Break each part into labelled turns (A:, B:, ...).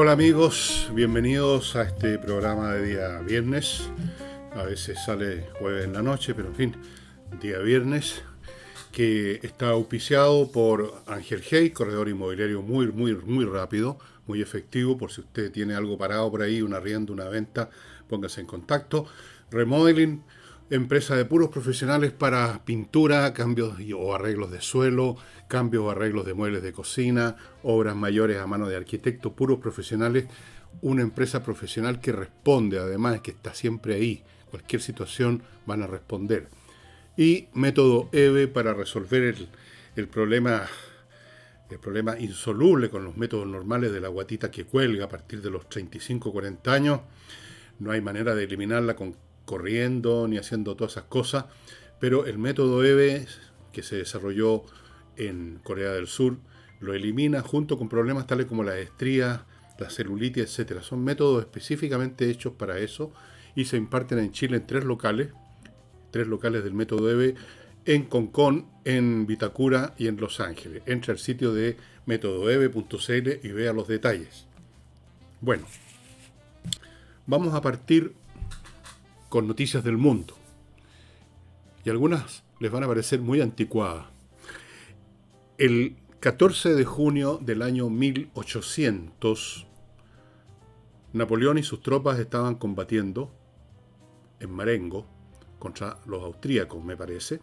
A: Hola amigos, bienvenidos a este programa de día viernes. A veces sale jueves en la noche, pero en fin, día viernes, que está auspiciado por Ángel Hey, corredor inmobiliario muy rápido, muy efectivo. Por si usted tiene algo parado por ahí, un arriendo, una venta, póngase en contacto. Remodeling, empresa de puros profesionales para pintura, cambios o arreglos de suelo, cambios o arreglos de muebles de cocina, obras mayores a mano de arquitectos, puros profesionales. Una empresa profesional que responde, además, que está siempre ahí. Cualquier situación van a responder. Y método EVE para resolver el problema insoluble con los métodos normales de la guatita que cuelga a partir de los 35 o 40 años. No hay manera de eliminarla corriendo ni haciendo todas esas cosas, pero el método EVE que se desarrolló en Corea del Sur lo elimina junto con problemas tales como las estrías, la celulitis, etcétera. Son métodos específicamente hechos para eso y se imparten en Chile en tres locales del método EVE, en Concón, en Vitacura y en Los Ángeles. Entra al sitio de métodoeve.cl y vea los detalles. Bueno, vamos a partir con noticias del mundo. Y algunas les van a parecer muy anticuadas. El 14 de junio del año 1800, Napoleón y sus tropas estaban combatiendo en Marengo contra los austríacos, me parece,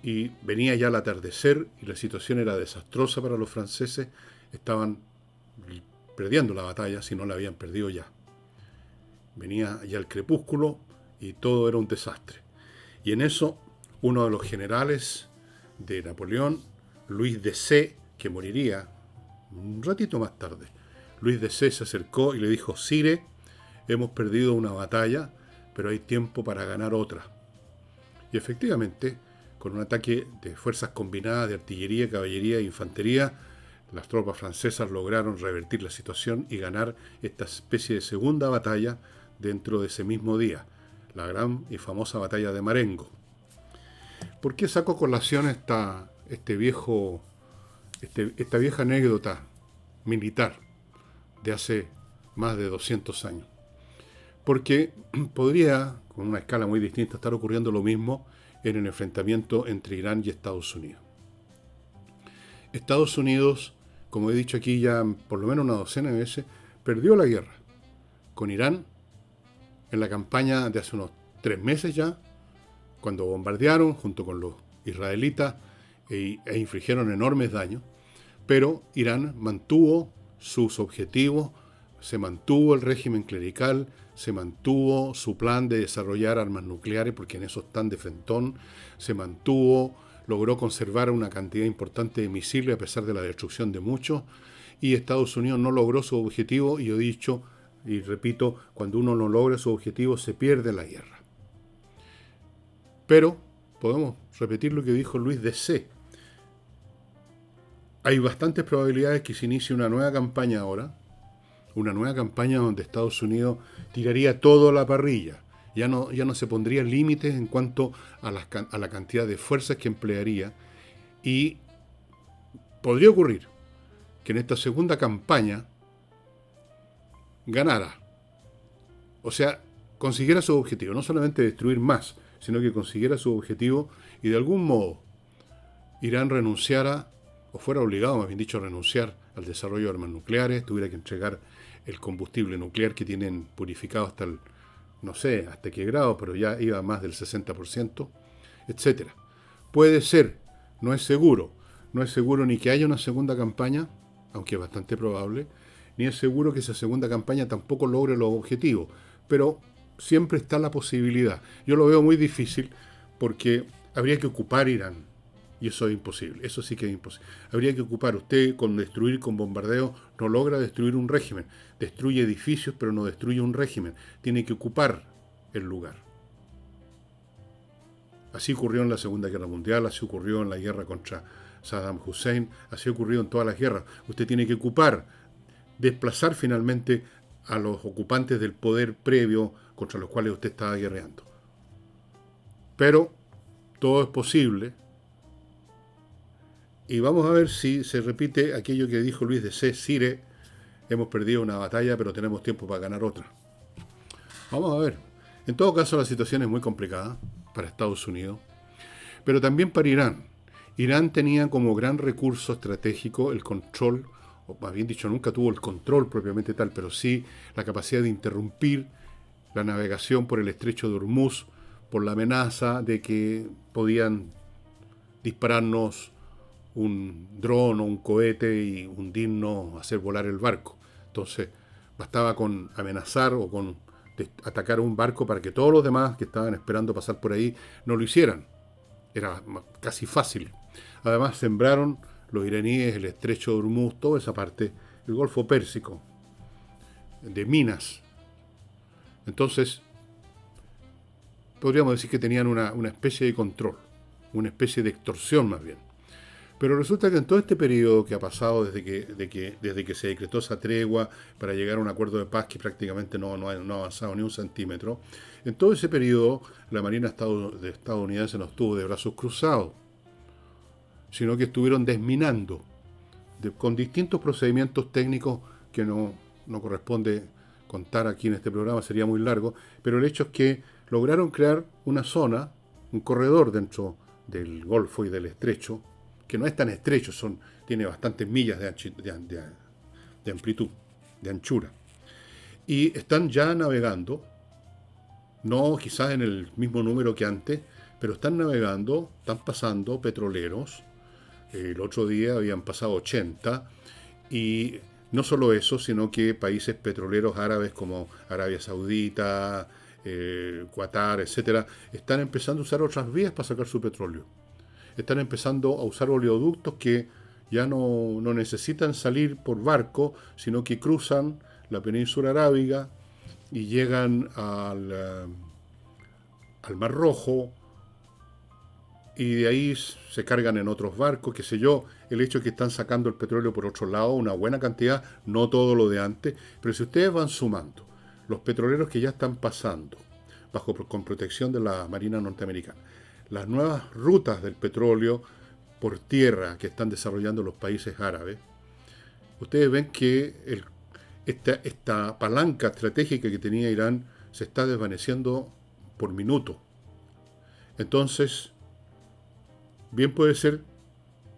A: y venía ya el atardecer y la situación era desastrosa para los franceses. Estaban perdiendo la batalla, si no la habían perdido ya. Venía ya el crepúsculo y todo era un desastre. Y en eso, uno de los generales de Napoleón, Luis de C., que moriría un ratito más tarde, Luis de C. se acercó y le dijo: Sire, hemos perdido una batalla, pero hay tiempo para ganar otra. Y efectivamente, con un ataque de fuerzas combinadas de artillería, caballería e infantería, las tropas francesas lograron revertir la situación y ganar esta especie de segunda batalla dentro de ese mismo día, la gran y famosa batalla de Marengo. ¿Por qué saco colación esta vieja anécdota militar de hace más de 200 años? Porque podría, con una escala muy distinta, estar ocurriendo lo mismo en el enfrentamiento entre Irán y Estados Unidos. Estados Unidos, como he dicho aquí ya por lo menos una docena de veces, perdió la guerra con Irán en la campaña de hace unos 3 meses ya, cuando bombardearon junto con los israelitas e infligieron enormes daños, pero Irán mantuvo sus objetivos, se mantuvo el régimen clerical, se mantuvo su plan de desarrollar armas nucleares, porque en eso están de frentón, se mantuvo, logró conservar una cantidad importante de misiles a pesar de la destrucción de muchos, y Estados Unidos no logró su objetivo, y yo he dicho y repito, cuando uno no logra su objetivo se pierde la guerra. Pero podemos repetir lo que dijo Luis de C. Hay bastantes probabilidades que se inicie una nueva campaña ahora, una nueva campaña donde Estados Unidos tiraría todo a la parrilla. Ya no se pondría límites en cuanto a la cantidad de fuerzas que emplearía, y podría ocurrir que en esta segunda campaña ganara. O sea, consiguiera su objetivo, no solamente destruir más, sino que consiguiera su objetivo y de algún modo Irán renunciara, o fuera obligado, más bien dicho, a renunciar al desarrollo de armas nucleares, tuviera que entregar el combustible nuclear que tienen purificado hasta el, no sé, hasta qué grado, pero ya iba a más del 60%, etc. Puede ser, no es seguro ni que haya una segunda campaña, aunque es bastante probable, ni es seguro que esa segunda campaña tampoco logre los objetivos, pero siempre está la posibilidad. Yo lo veo muy difícil porque habría que ocupar Irán, y eso es imposible, eso sí que es imposible. Habría que ocupar, usted con destruir, con bombardeo, no logra destruir un régimen, destruye edificios pero no destruye un régimen, tiene que ocupar el lugar. Así ocurrió en la Segunda Guerra Mundial, así ocurrió en la guerra contra Saddam Hussein, así ocurrió en todas las guerras. Usted tiene que ocupar, desplazar finalmente a los ocupantes del poder previo contra los cuales usted estaba guerreando. Pero todo es posible, y vamos a ver si se repite aquello que dijo Luis de C. Sire, hemos perdido una batalla, pero tenemos tiempo para ganar otra. Vamos a ver. En todo caso, la situación es muy complicada para Estados Unidos, pero también para Irán. Irán tenía como gran recurso estratégico el control, o más bien dicho, nunca tuvo el control propiamente tal, pero sí la capacidad de interrumpir la navegación por el estrecho de Hormuz por la amenaza de que podían dispararnos un dron o un cohete y hundirnos, hacer volar el barco. Entonces, bastaba con amenazar o con atacar un barco para que todos los demás que estaban esperando pasar por ahí no lo hicieran. Era casi fácil. Además, sembraron los iraníes el estrecho de Hormuz, toda esa parte, el Golfo Pérsico, de minas. Entonces, podríamos decir que tenían una especie de control, una especie de extorsión más bien. Pero resulta que en todo este periodo que ha pasado desde que se decretó esa tregua para llegar a un acuerdo de paz que prácticamente no ha avanzado ni un centímetro, en todo ese periodo la Marina estadounidense no estuvo de brazos cruzados, sino que estuvieron desminando con distintos procedimientos técnicos que no corresponde contar aquí en este programa, sería muy largo, pero el hecho es que lograron crear una zona, un corredor dentro del Golfo y del Estrecho, que no es tan estrecho, tiene bastantes millas de amplitud, de anchura. Y están ya navegando, no quizás en el mismo número que antes, pero están navegando, están pasando petroleros. El otro día habían pasado 80, y no solo eso, sino que países petroleros árabes como Arabia Saudita, Qatar, etcétera, están empezando a usar otras vías para sacar su petróleo. Están empezando a usar oleoductos que ya no necesitan salir por barco, sino que cruzan la península arábiga y llegan al Mar Rojo, y de ahí se cargan en otros barcos, qué sé yo. El hecho es que están sacando el petróleo por otro lado, una buena cantidad, no todo lo de antes, pero si ustedes van sumando los petroleros que ya están pasando con protección de la Marina norteamericana, las nuevas rutas del petróleo por tierra que están desarrollando los países árabes, ustedes ven que esta palanca estratégica que tenía Irán se está desvaneciendo por minuto. Entonces, bien puede ser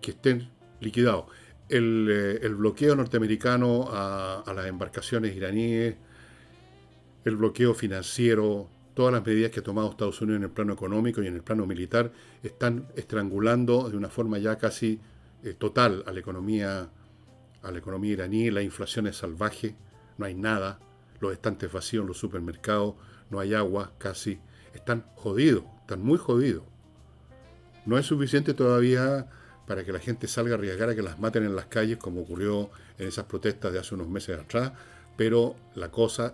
A: que estén liquidados. El bloqueo norteamericano a las embarcaciones iraníes, el bloqueo financiero, todas las medidas que ha tomado Estados Unidos en el plano económico y en el plano militar están estrangulando de una forma ya casi total a la economía iraní. La inflación es salvaje, no hay nada, los estantes vacíos en los supermercados, no hay agua casi, están jodidos, están muy jodidos. No es suficiente todavía para que la gente salga a arriesgar a que las maten en las calles, como ocurrió en esas protestas de hace unos meses atrás, pero la cosa,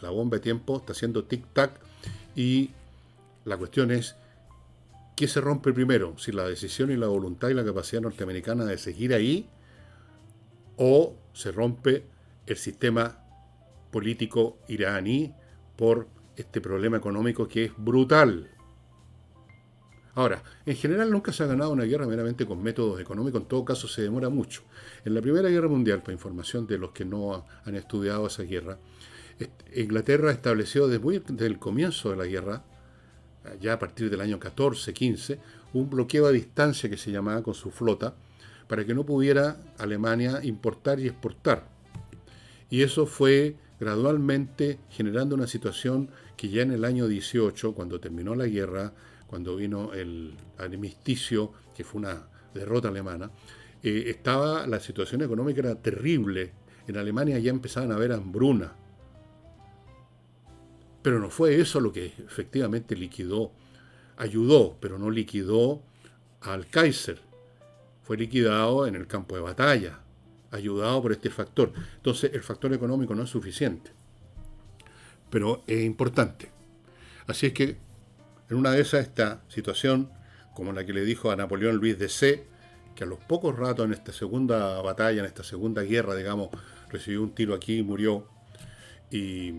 A: la bomba de tiempo está haciendo tic-tac, y la cuestión es, ¿qué se rompe primero? Si la decisión y la voluntad y la capacidad norteamericana de seguir ahí, o se rompe el sistema político iraní por este problema económico que es brutal. Ahora, en general nunca se ha ganado una guerra meramente con métodos económicos, en todo caso se demora mucho. En la Primera Guerra Mundial, para información de los que no han estudiado esa guerra, Inglaterra estableció desde el comienzo de la guerra, ya a partir del año 14, 15, un bloqueo a distancia que se llamaba con su flota, para que no pudiera Alemania importar y exportar. Y eso fue gradualmente generando una situación que ya en el año 18, cuando terminó la guerra, cuando vino el armisticio, que fue una derrota alemana, estaba la situación económica era terrible. En Alemania ya empezaban a haber hambruna. Pero no fue eso lo que efectivamente liquidó, ayudó, pero no liquidó al Kaiser. Fue liquidado en el campo de batalla, ayudado por este factor. Entonces el factor económico no es suficiente, pero es importante. Así es que en una de esas, esta situación, como la que le dijo a Napoleón Luis de C., que a los pocos ratos en esta segunda batalla, en esta segunda guerra, digamos, recibió un tiro aquí y murió, y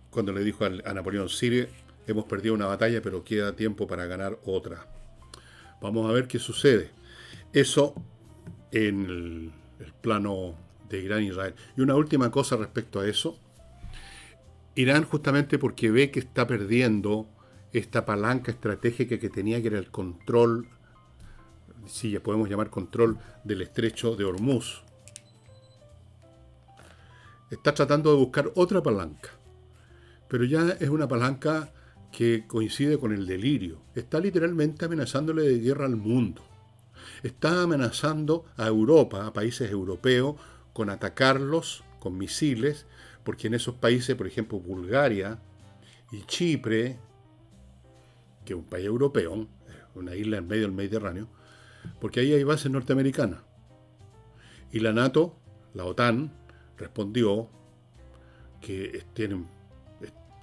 A: cuando le dijo a Napoleón, Sire, hemos perdido una batalla, pero queda tiempo para ganar otra. Vamos a ver qué sucede. Eso en el plano de Irán e Israel. Y una última cosa respecto a eso. Irán, justamente porque ve que está perdiendo esta palanca estratégica que tenía, que era el control, si ya podemos llamar control, del estrecho de Hormuz, está tratando de buscar otra palanca. Pero ya es una palanca que coincide con el delirio. Está literalmente amenazándole de guerra al mundo. Está amenazando a Europa, a países europeos, con atacarlos con misiles, porque en esos países, por ejemplo, Bulgaria y Chipre, que es un país europeo, una isla en medio del Mediterráneo, porque ahí hay bases norteamericanas. Y la NATO, la OTAN, respondió que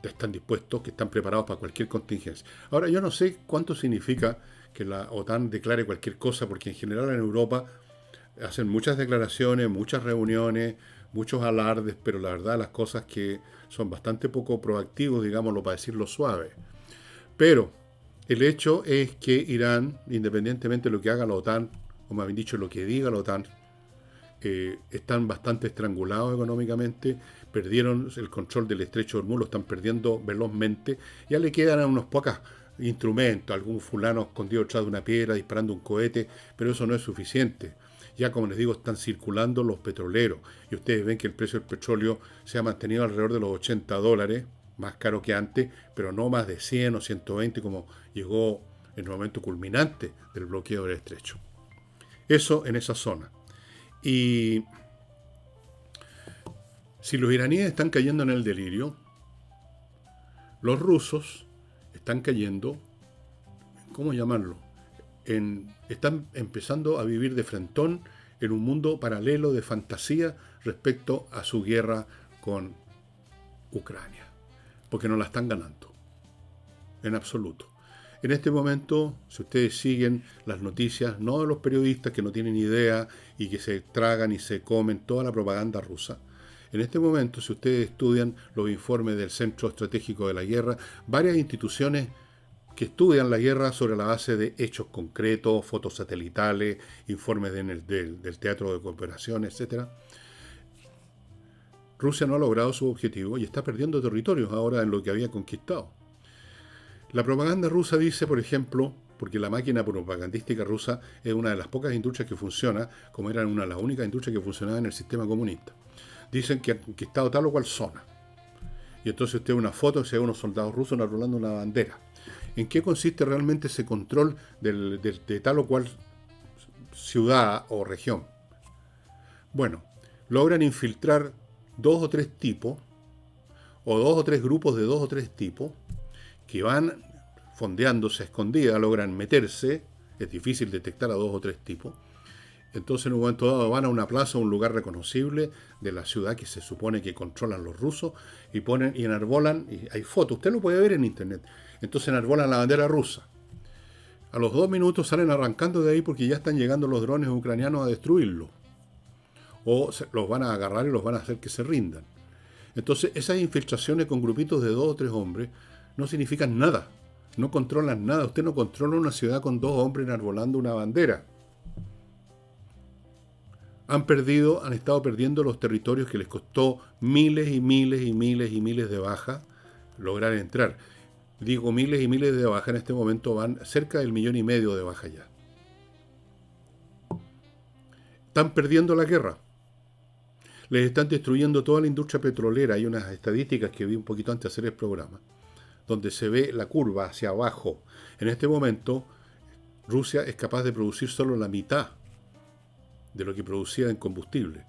A: están dispuestos, que están preparados para cualquier contingencia. Ahora, yo no sé cuánto significa que la OTAN declare cualquier cosa, porque en general en Europa hacen muchas declaraciones, muchas reuniones, muchos alardes, pero la verdad las cosas que son bastante poco proactivos, digámoslo para decirlo suave. Pero el hecho es que Irán, independientemente de lo que haga la OTAN, o más bien dicho, lo que diga la OTAN, están bastante estrangulados económicamente, perdieron el control del estrecho de Hormuz, lo están perdiendo velozmente, ya le quedan unos pocos instrumentos, algún fulano escondido detrás de una piedra disparando un cohete, pero eso no es suficiente. Ya, como les digo, están circulando los petroleros y ustedes ven que el precio del petróleo se ha mantenido alrededor de los $80, más caro que antes, pero no más de 100 o 120 como llegó en el momento culminante del bloqueo del estrecho. Eso en esa zona. Y si los iraníes están cayendo en el delirio, los rusos están cayendo, ¿cómo llamarlo? Están empezando a vivir de frentón en un mundo paralelo de fantasía respecto a su guerra con Ucrania, porque no la están ganando, en absoluto. En este momento, si ustedes siguen las noticias, no de los periodistas que no tienen idea y que se tragan y se comen toda la propaganda rusa, en este momento, si ustedes estudian los informes del Centro Estratégico de la Guerra, varias instituciones que estudian la guerra sobre la base de hechos concretos, fotos satelitales, informes del Teatro de Cooperación, etc. Rusia no ha logrado su objetivo y está perdiendo territorios ahora en lo que había conquistado. La propaganda rusa dice, por ejemplo, porque la máquina propagandística rusa es una de las pocas industrias que funciona, como era una de las únicas industrias que funcionaba en el sistema comunista. Dicen que han conquistado tal o cual zona. Y entonces usted ve una foto, se ve unos soldados rusos enrolando una bandera. ¿En qué consiste realmente ese control de tal o cual ciudad o región? Bueno, logran infiltrar 2 o 3 tipos, o 2 o 3 grupos de 2 o 3 tipos, que van fondeándose a escondidas, logran meterse, es difícil detectar a 2 o 3 tipos. Entonces en un momento dado van a una plaza, un lugar reconocible de la ciudad que se supone que controlan los rusos, y ponen y enarbolan, y hay fotos, usted lo puede ver en internet. Entonces enarbolan la bandera rusa. A los 2 minutos salen arrancando de ahí porque ya están llegando los drones ucranianos a destruirlo. O los van a agarrar y los van a hacer que se rindan. Entonces esas infiltraciones con grupitos de 2 o 3 hombres no significan nada. No controlan nada. Usted no controla una ciudad con 2 hombres enarbolando una bandera. Han estado perdiendo los territorios que les costó miles y miles y miles y miles de bajas lograr entrar. Digo miles y miles de bajas, en este momento van cerca del 1,5 millones de bajas ya. Están perdiendo la guerra. Les están destruyendo toda la industria petrolera. Hay unas estadísticas que vi un poquito antes de hacer el programa, donde se ve la curva hacia abajo. En este momento, Rusia es capaz de producir solo la mitad de lo que producía en combustible.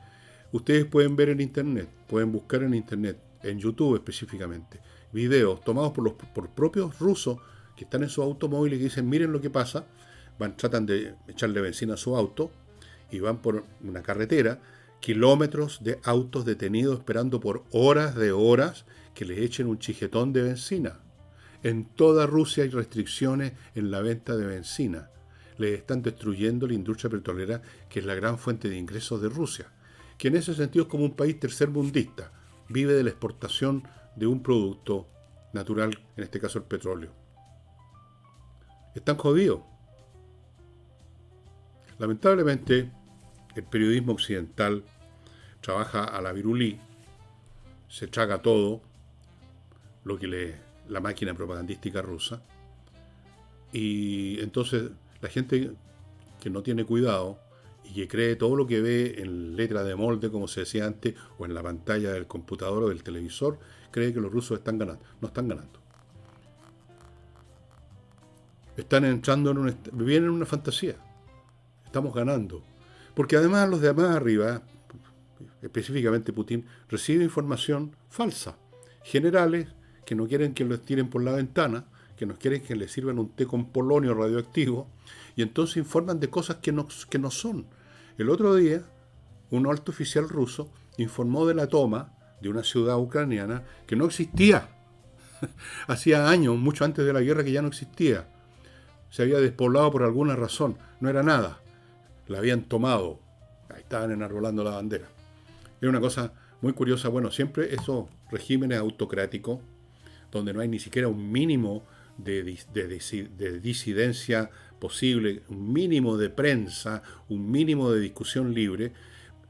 A: Ustedes pueden ver en internet, pueden buscar en internet, en YouTube específicamente, videos tomados por propios rusos que están en sus automóviles y dicen, miren lo que pasa, tratan de echarle benzina a su auto y van por una carretera, kilómetros de autos detenidos esperando por horas de horas que les echen un chijetón de benzina. En toda Rusia hay restricciones en la venta de benzina. Les están destruyendo la industria petrolera, que es la gran fuente de ingresos de Rusia, que en ese sentido es como un país tercermundista, vive de la exportación de un producto natural, en este caso el petróleo. Están jodidos. Lamentablemente, el periodismo occidental trabaja a la virulí, se traga todo lo que la máquina propagandística rusa, y entonces la gente que no tiene cuidado y que cree todo lo que ve en letra de molde, como se decía antes, o en la pantalla del computador o del televisor, cree que los rusos están ganando. No están ganando. Están entrando viven en una fantasía. Estamos ganando. Porque además los de más arriba, específicamente Putin, recibe información falsa. Generales que no quieren que los tiren por la ventana, que no quieren que les sirvan un té con polonio radioactivo, y entonces informan de cosas que no son. El otro día, un alto oficial ruso informó de la toma de una ciudad ucraniana que no existía. Hacía años, mucho antes de la guerra, que ya no existía. Se había despoblado por alguna razón, no era nada. La habían tomado, ahí estaban enarbolando la bandera. Es una cosa muy curiosa. Bueno, siempre esos regímenes autocráticos, donde no hay ni siquiera un mínimo de disidencia posible, un mínimo de prensa, un mínimo de discusión libre,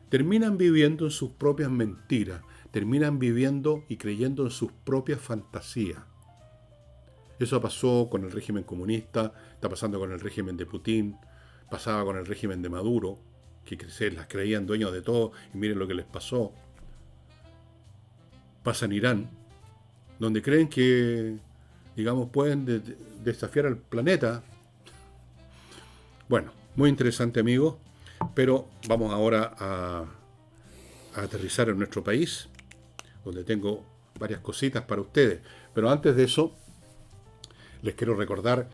A: terminan viviendo en sus propias mentiras, terminan viviendo y creyendo en sus propias fantasías. Eso pasó con el régimen comunista, está pasando con el régimen de Putin, pasaba con el régimen de Maduro, que se las creían dueños de todo y miren lo que les pasó. Pasa en Irán, donde creen que, digamos, pueden desafiar al planeta. Bueno, muy interesante, amigos, pero vamos ahora a aterrizar en nuestro país, donde tengo varias cositas para ustedes. Pero antes de eso, les quiero recordar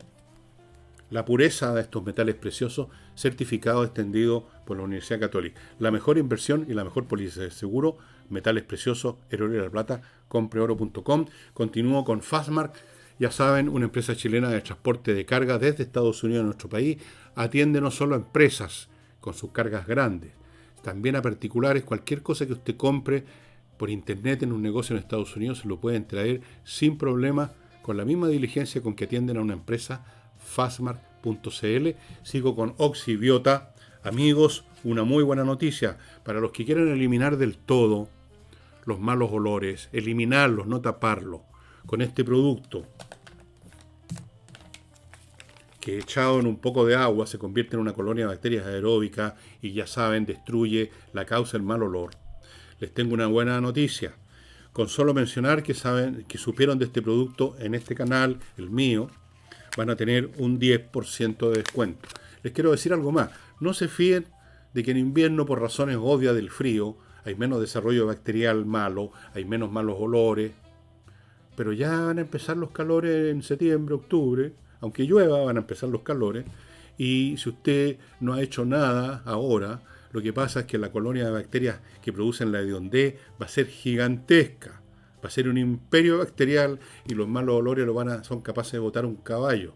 A: la pureza de estos metales preciosos, certificado extendido por la Universidad Católica. La mejor inversión y la mejor póliza de seguro, metales preciosos, el oro y la plata, compreoro.com. Continúo con Fastmark, ya saben, una empresa chilena de transporte de carga desde Estados Unidos a nuestro país. Atiende no solo a empresas con sus cargas grandes, también a particulares. Cualquier cosa que usted compre por internet en un negocio en Estados Unidos se lo pueden traer sin problema, con la misma diligencia con que atienden a una empresa. Fastmark.cl. Sigo con Oxibiota. Amigos, una muy buena noticia para los que quieren eliminar del todo los malos olores, eliminarlos, no taparlos, con este producto que echado en un poco de agua se convierte en una colonia de bacterias aeróbicas y ya saben, destruye la causa del mal olor. Les tengo una buena noticia. Con solo mencionar que saben, que supieron de este producto en este canal, el mío, van a tener un 10% de descuento. Les quiero decir algo más. No se fíen de que en invierno, por razones obvias del frío, hay menos desarrollo bacterial malo, hay menos malos olores. Pero ya van a empezar los calores en septiembre, octubre. Aunque llueva, van a empezar los calores. Y si usted no ha hecho nada ahora, lo que pasa es que la colonia de bacterias que producen la hedionde va a ser gigantesca. Va a ser un imperio bacterial y los malos olores son capaces de botar un caballo,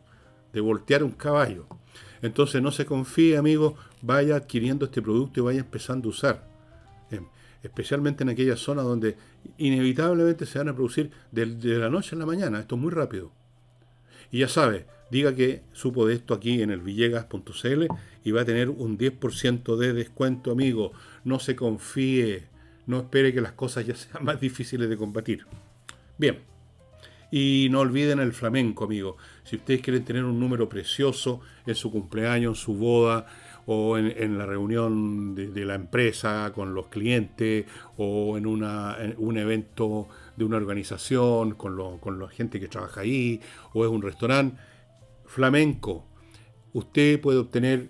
A: de voltear un caballo. Entonces no se confíe, amigos, vaya adquiriendo este producto y vaya empezando a usar. Especialmente en aquellas zonas donde inevitablemente se van a producir de la noche a la mañana. Esto es muy rápido. Y ya sabe, diga que supo de esto aquí en el villegas.cl y va a tener un 10% de descuento, amigo. No se confíe. No espere que las cosas ya sean más difíciles de combatir. Bien. Y no olviden el flamenco, amigo. Si ustedes quieren tener un número precioso en su cumpleaños, en su boda, o en la reunión de la empresa con los clientes, o en un evento de una organización con la gente que trabaja ahí, o es un restaurante, flamenco, usted puede obtener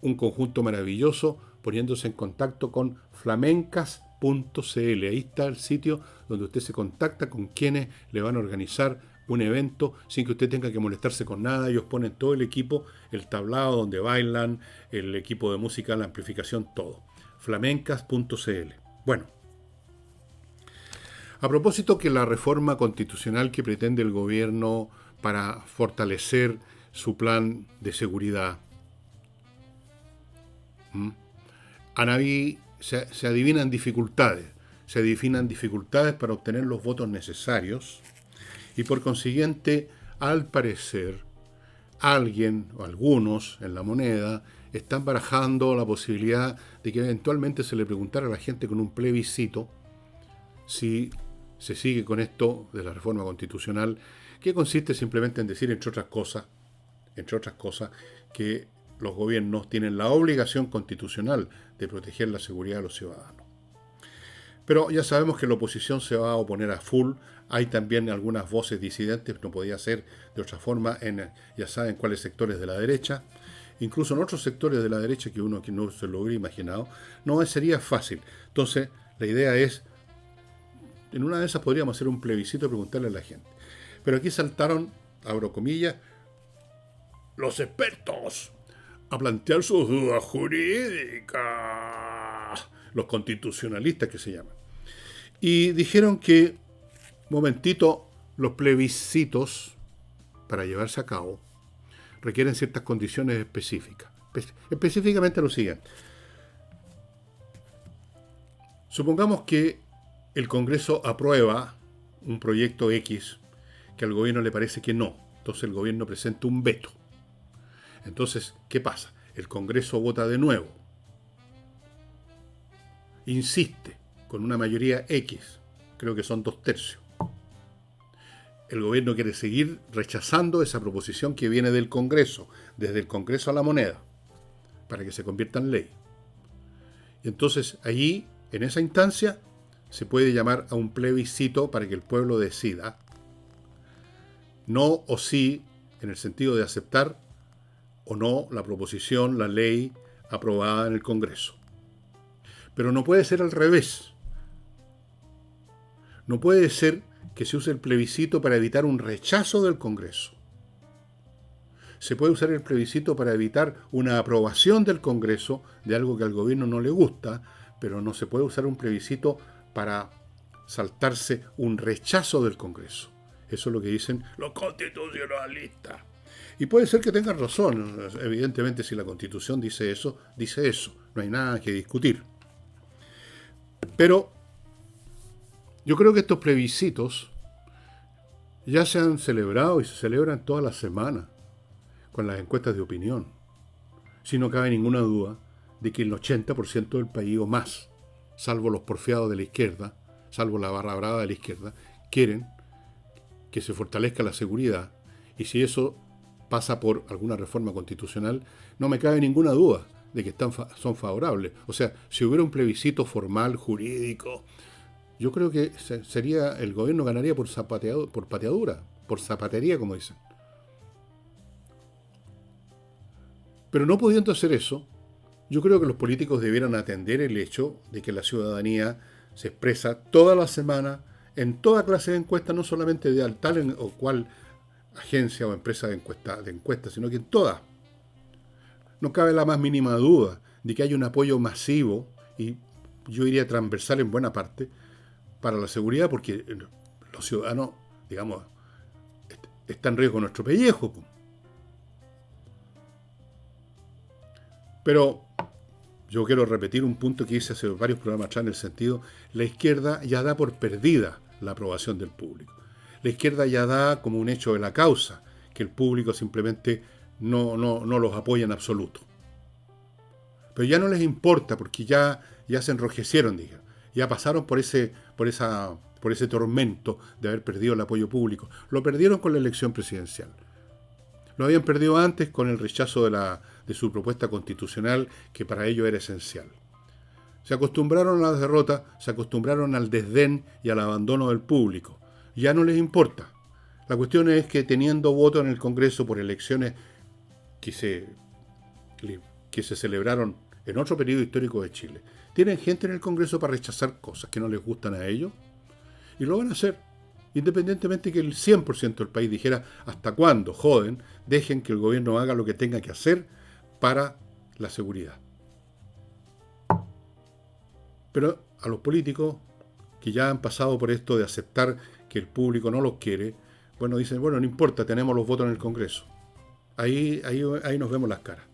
A: un conjunto maravilloso poniéndose en contacto con flamencas.cl. Ahí está el sitio donde usted se contacta con quienes le van a organizar un evento sin que usted tenga que molestarse con nada. Ellos ponen todo el equipo, el tablado donde bailan, el equipo de música, la amplificación, todo. flamencas.cl. Bueno, a propósito que la reforma constitucional que pretende el gobierno para fortalecer su plan de seguridad, se adivinan dificultades. Se adivinan dificultades para obtener los votos necesarios y por consiguiente, al parecer, alguien o algunos en La Moneda están barajando la posibilidad de que eventualmente se le preguntara a la gente con un plebiscito si se sigue con esto de la reforma constitucional, que consiste simplemente en decir, entre otras cosas, que los gobiernos tienen la obligación constitucional de proteger la seguridad de los ciudadanos. Pero ya sabemos que la oposición se va a oponer a full. Hay también algunas voces disidentes, no podía ser de otra forma, ya saben cuáles sectores de la derecha. Incluso en otros sectores de la derecha que uno que no se lo hubiera imaginado, no sería fácil. Entonces, la idea es, en una de esas podríamos hacer un plebiscito y preguntarle a la gente. Pero aquí saltaron, abro comillas, los expertos a plantear sus dudas jurídicas, los constitucionalistas que se llaman. Y dijeron que, momentito, los plebiscitos, para llevarse a cabo, requieren ciertas condiciones específicas. Específicamente lo siguiente. Supongamos que el Congreso aprueba un proyecto X que al gobierno le parece que no. Entonces el gobierno presenta un veto. Entonces, ¿qué pasa? El Congreso vota de nuevo. Insiste con una mayoría X. Creo que son 2/3. El gobierno quiere seguir rechazando esa proposición que viene del Congreso, desde el Congreso a La Moneda, para que se convierta en ley. Y entonces allí, en esa instancia, se puede llamar a un plebiscito para que el pueblo decida no o sí, en el sentido de aceptar o no la proposición, la ley aprobada en el Congreso. Pero no puede ser al revés. No puede ser que se use el plebiscito para evitar un rechazo del Congreso. Se puede usar el plebiscito para evitar una aprobación del Congreso de algo que al gobierno no le gusta, pero no se puede usar un plebiscito para saltarse un rechazo del Congreso. Eso es lo que dicen los constitucionalistas. Y puede ser que tengan razón. Evidentemente, si la Constitución dice eso, dice eso. No hay nada que discutir. Pero yo creo que estos plebiscitos ya se han celebrado y se celebran todas las semanas con las encuestas de opinión. Si no cabe ninguna duda de que el 80% del país o más, salvo los porfiados de la izquierda, salvo la barra brava de la izquierda, quieren que se fortalezca la seguridad. Y si eso pasa por alguna reforma constitucional, no me cabe ninguna duda de que son favorables. O sea, si hubiera un plebiscito formal, jurídico, yo creo que el gobierno ganaría por pateadura, por zapatería, como dicen. Pero no pudiendo hacer eso, yo creo que los políticos debieran atender el hecho de que la ciudadanía se expresa toda la semana en toda clase de encuestas, no solamente de tal o cual agencia o empresa de encuestas, sino que en todas. No cabe la más mínima duda de que hay un apoyo masivo, y yo diría transversal en buena parte, para la seguridad, porque los ciudadanos, digamos, está en riesgo nuestro pellejo. Pero yo quiero repetir un punto que hice hace varios programas atrás, en el sentido, la izquierda ya da por perdida la aprobación del público. La izquierda ya da como un hecho de la causa, que el público simplemente no los apoya en absoluto. Pero ya no les importa, porque ya se enrojecieron, dijeron. Ya pasaron por ese tormento de haber perdido el apoyo público. Lo perdieron con la elección presidencial. Lo habían perdido antes con el rechazo de su propuesta constitucional, que para ello era esencial. Se acostumbraron a la derrota, se acostumbraron al desdén y al abandono del público. Ya no les importa. La cuestión es que, teniendo voto en el Congreso por elecciones que se celebraron en otro periodo histórico de Chile, tienen gente en el Congreso para rechazar cosas que no les gustan a ellos, y lo van a hacer, independientemente que el 100% del país dijera: ¿hasta cuándo? Joden, dejen que el gobierno haga lo que tenga que hacer para la seguridad. Pero a los políticos que ya han pasado por esto de aceptar que el público no los quiere, bueno, dicen: bueno, no importa, tenemos los votos en el Congreso. Ahí nos vemos las caras.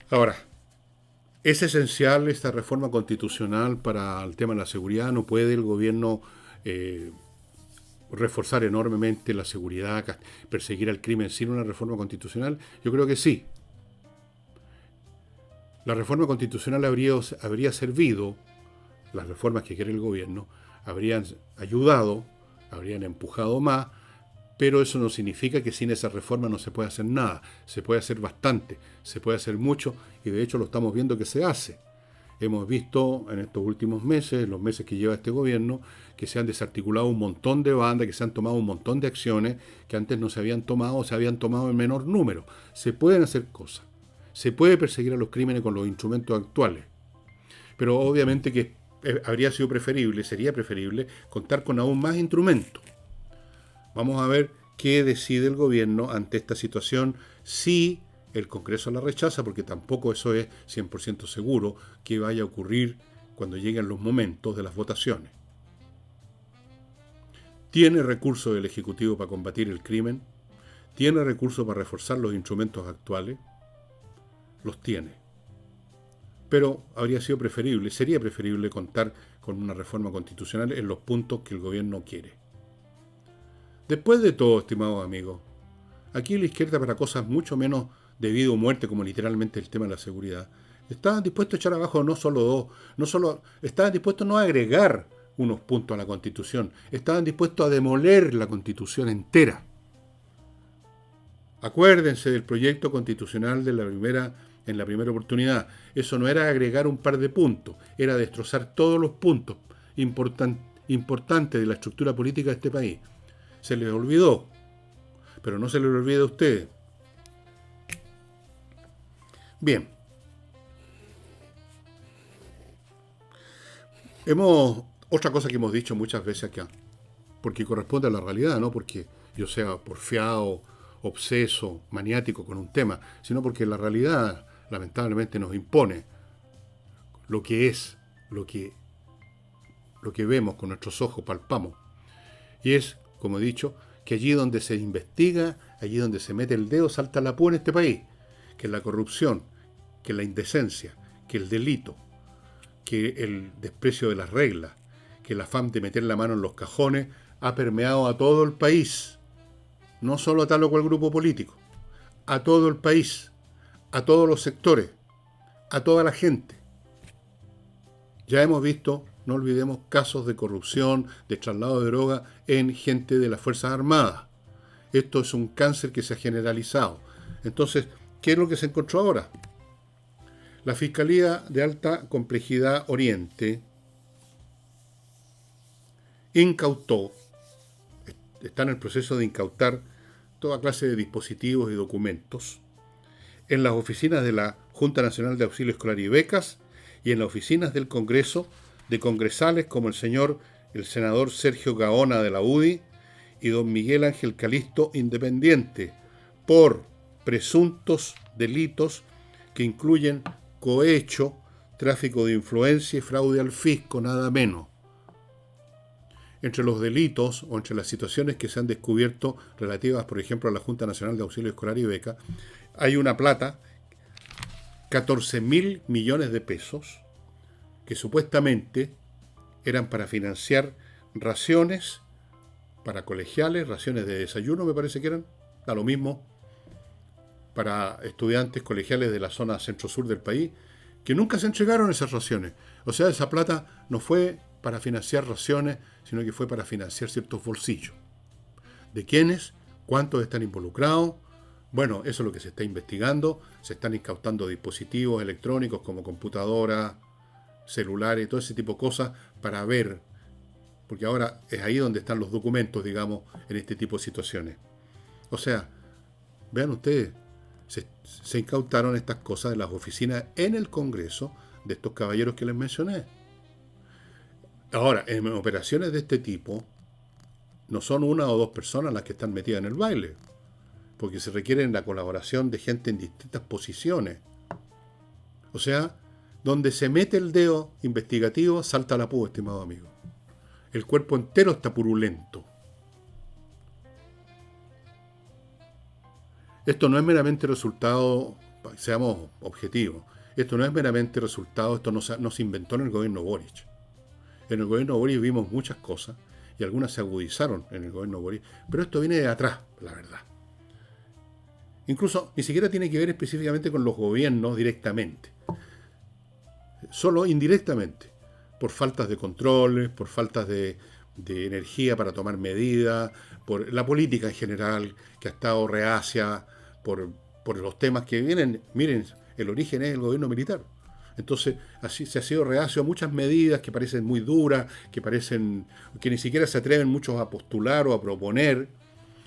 A: Ahora, es esencial esta reforma constitucional para el tema de la seguridad. No puede el gobierno reforzar enormemente la seguridad, perseguir al crimen sin una reforma constitucional? Yo creo que sí. La reforma constitucional habría servido, las reformas que quiere el gobierno, habrían ayudado, habrían empujado más, pero eso no significa que sin esa reforma no se pueda hacer nada. Se puede hacer bastante, se puede hacer mucho, y de hecho lo estamos viendo que se hace. Hemos visto en estos últimos meses, los meses que lleva este gobierno, que se han desarticulado un montón de bandas, que se han tomado un montón de acciones que antes no se habían tomado o se habían tomado en menor número. Se pueden hacer cosas. Se puede perseguir a los crímenes con los instrumentos actuales. Pero obviamente que habría sido preferible, sería preferible, contar con aún más instrumentos. Vamos a ver qué decide el gobierno ante esta situación, si el Congreso la rechaza, porque tampoco eso es 100% seguro que vaya a ocurrir cuando lleguen los momentos de las votaciones. ¿Tiene recursos el Ejecutivo para combatir el crimen? ¿Tiene recursos para reforzar los instrumentos actuales? Los tiene. Pero habría sido preferible, sería preferible contar con una reforma constitucional en los puntos que el gobierno quiere. Después de todo, estimados amigos, aquí la izquierda, para cosas mucho menos de vida o muerte, como literalmente el tema de la seguridad, estaban dispuestos a echar abajo no solo dos, estaban dispuestos no a agregar unos puntos a la Constitución, estaban dispuestos a demoler la Constitución entera. Acuérdense del proyecto constitucional en la primera oportunidad. Eso no era agregar un par de puntos, era destrozar todos los puntos importantes de la estructura política de este país. Se les olvidó, pero no se les olvide a ustedes. Bien. Otra cosa que hemos dicho muchas veces acá, porque corresponde a la realidad, no porque yo sea porfiado, obseso, maniático con un tema, sino porque la realidad lamentablemente nos impone lo que es, lo que vemos con nuestros ojos, palpamos. Y es, como he dicho, que allí donde se investiga, allí donde se mete el dedo, salta la púa en este país. Que la corrupción, que la indecencia, que el delito, que el desprecio de las reglas, que el afán de meter la mano en los cajones ha permeado a todo el país. No solo a tal o cual grupo político, a todo el país, a todos los sectores, a toda la gente. Ya hemos visto, no olvidemos, casos de corrupción, de traslado de droga en gente de las Fuerzas Armadas. Esto es un cáncer que se ha generalizado. Entonces, ¿qué es lo que se encontró ahora? La Fiscalía de Alta Complejidad Oriente incautó, está en el proceso de incautar toda clase de dispositivos y documentos en las oficinas de la Junta Nacional de Auxilio Escolar y Becas y en las oficinas del Congreso de congresales como el senador Sergio Gaona de la UDI y don Miguel Ángel Calisto, independiente, por presuntos delitos que incluyen cohecho, tráfico de influencia y fraude al fisco, nada menos. Entre los delitos o entre las situaciones que se han descubierto relativas, por ejemplo, a la Junta Nacional de Auxilio Escolar y Beca, hay una plata, 14.000 millones de pesos, que supuestamente eran para financiar raciones para colegiales, raciones de desayuno, me parece que eran, da lo mismo, para estudiantes colegiales de la zona centro-sur del país, que nunca se entregaron esas raciones. O sea, esa plata no fue para financiar raciones, sino que fue para financiar ciertos bolsillos. ¿De quiénes? ¿Cuántos están involucrados? Bueno, eso es lo que se está investigando. Se están incautando dispositivos electrónicos como computadoras, celulares, todo ese tipo de cosas para ver, porque ahora es ahí donde están los documentos, digamos, en este tipo de situaciones. O sea, vean ustedes, se incautaron estas cosas de las oficinas en el Congreso de estos caballeros que les mencioné. Ahora, en operaciones de este tipo, no son una o dos personas las que están metidas en el baile, porque se requiere la colaboración de gente en distintas posiciones. O sea, donde se mete el dedo investigativo, salta la púa, estimado amigo. El cuerpo entero está purulento. Esto no es meramente resultado, seamos objetivos, esto no es meramente resultado, esto no se inventó en el gobierno Boric. En el gobierno Boric vimos muchas cosas, y algunas se agudizaron en el gobierno de Boric, pero esto viene de atrás, la verdad. Incluso ni siquiera tiene que ver específicamente con los gobiernos directamente, solo indirectamente, por faltas de controles, por faltas de energía para tomar medidas, por la política en general, que ha estado reacia, por los temas que vienen. Miren, el origen es el gobierno militar. Entonces, así se ha sido reacio a muchas medidas que parecen muy duras, que ni siquiera se atreven muchos a postular o a proponer.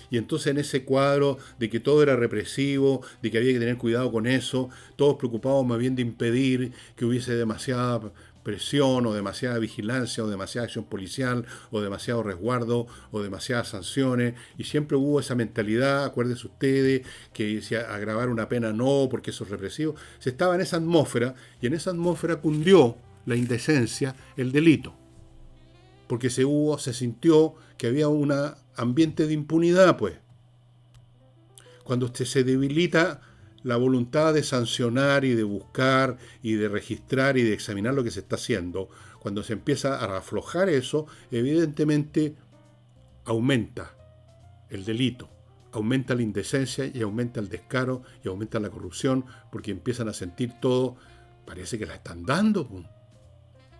A: Y entonces en ese cuadro de que todo era represivo, de que había que tener cuidado con eso, todos preocupados más bien de impedir que hubiese demasiada presión o demasiada vigilancia o demasiada acción policial o demasiado resguardo o demasiadas sanciones, y siempre hubo esa mentalidad, acuérdense ustedes, que si agravar una pena no, porque eso es represivo. Se estaba en esa atmósfera, y en esa atmósfera cundió la indecencia, el delito, porque se sintió que había un ambiente de impunidad, pues. Cuando usted se debilita la voluntad de sancionar y de buscar y de registrar y de examinar lo que se está haciendo, cuando se empieza a aflojar eso, evidentemente aumenta el delito, aumenta la indecencia y aumenta el descaro y aumenta la corrupción, porque empiezan a sentir todo, parece que la están dando, pues.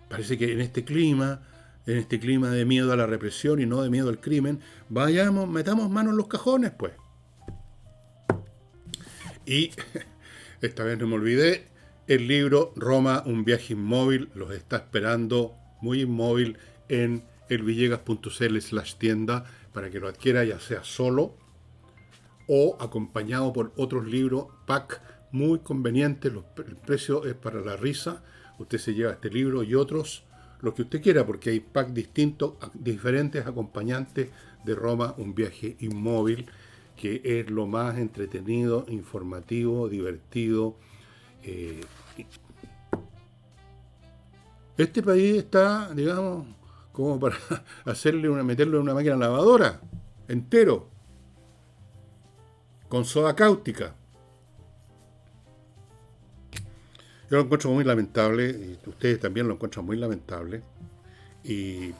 A: Parece que en este clima de miedo a la represión y no de miedo al crimen, metamos manos en los cajones, pues. Y esta vez no me olvidé, el libro Roma, un viaje inmóvil, los está esperando muy inmóvil en elvillegas.cl/tienda para que lo adquiera, ya sea solo o acompañado por otros libros, pack muy conveniente, el precio es para la risa. Usted se lleva este libro y otros, lo que usted quiera, porque hay packs distintos, diferentes acompañantes de Roma, un viaje inmóvil, que es lo más entretenido, informativo, divertido. Este país está, digamos, como para meterlo en una máquina lavadora, entero, con soda cáustica. Yo lo encuentro muy lamentable, y ustedes también lo encuentran muy lamentable. Y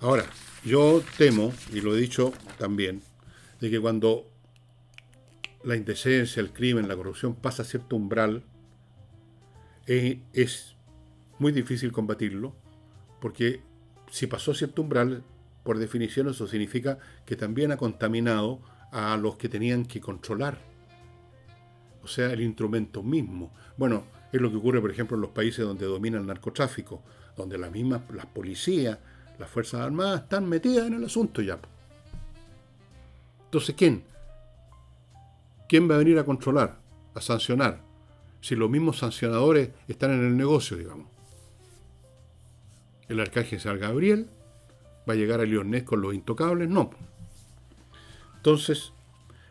A: ahora, yo temo, y lo he dicho también, de que cuando la indecencia, el crimen, la corrupción pasa a cierto umbral, es muy difícil combatirlo, porque si pasó a cierto umbral, por definición eso significa que también ha contaminado a los que tenían que controlar. O sea, el instrumento mismo. Bueno, es lo que ocurre, por ejemplo, en los países donde domina el narcotráfico, donde las policías, las Fuerzas Armadas están metidas en el asunto ya. Entonces, ¿quién va a venir a controlar, a sancionar, si los mismos sancionadores están en el negocio, digamos? ¿El arcángel San Gabriel va a llegar a Lionés con los intocables? No. Entonces,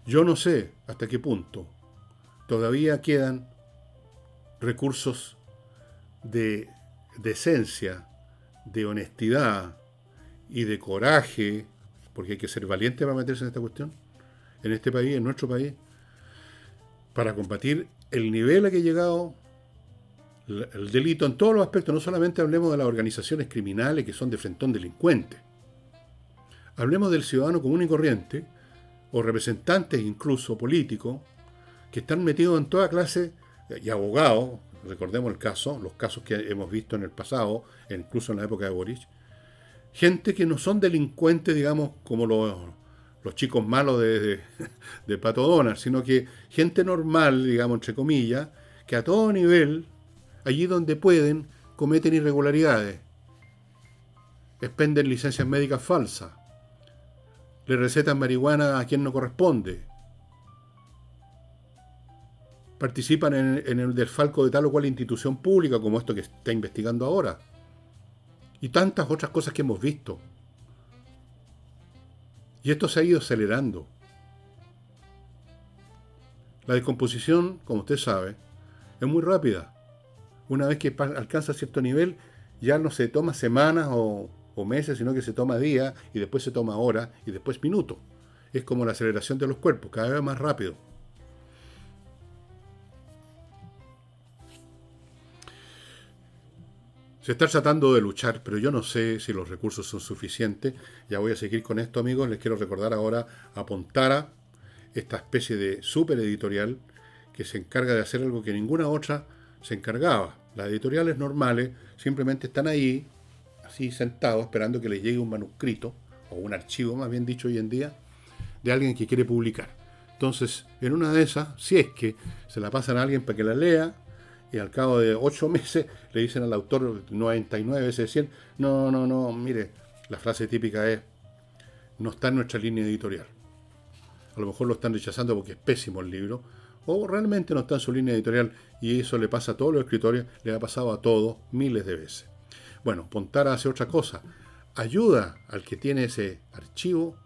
A: yo no sé hasta qué punto todavía quedan recursos de decencia, de honestidad y de coraje, porque hay que ser valiente para meterse en esta cuestión, en este país, en nuestro país, para combatir el nivel a que ha llegado el delito en todos los aspectos. No solamente hablemos de las organizaciones criminales que son de frentón delincuentes, hablemos del ciudadano común y corriente, o representantes incluso políticos, que están metidos en toda clase, y abogados, recordemos los casos que hemos visto en el pasado, incluso en la época de Boric, gente que no son delincuentes, digamos, como los chicos malos de Pato Donald, sino que gente normal, digamos, entre comillas, que a todo nivel, allí donde pueden, cometen irregularidades, expenden licencias médicas falsas, le recetan marihuana a quien no corresponde, participan en el desfalco de tal o cual institución pública, como esto que está investigando ahora, y tantas otras cosas que hemos visto. Y esto se ha ido acelerando. La descomposición, como usted sabe, es muy rápida. Una vez que alcanza cierto nivel, ya no se toma semanas o meses, sino que se toma días, y después se toma horas, y después minutos. Es como la aceleración de los cuerpos, cada vez más rápido. Se está tratando de luchar, pero yo no sé si los recursos son suficientes. Ya voy a seguir con esto, amigos. Les quiero recordar ahora a Pontara, esta especie de super editorial que se encarga de hacer algo que ninguna otra se encargaba. Las editoriales normales simplemente están ahí, así sentados, esperando que les llegue un manuscrito, o un archivo, más bien dicho hoy en día, de alguien que quiere publicar. Entonces, en una de esas, si es que se la pasan a alguien para que la lea, y al cabo de 8 meses le dicen al autor 99 veces 100, no, mire, la frase típica es, no está en nuestra línea editorial. A lo mejor lo están rechazando porque es pésimo el libro, o realmente no está en su línea editorial, y eso le pasa a todos los escritores, le ha pasado a todos miles de veces. Bueno, Pontara hace otra cosa, ayuda al que tiene ese archivo,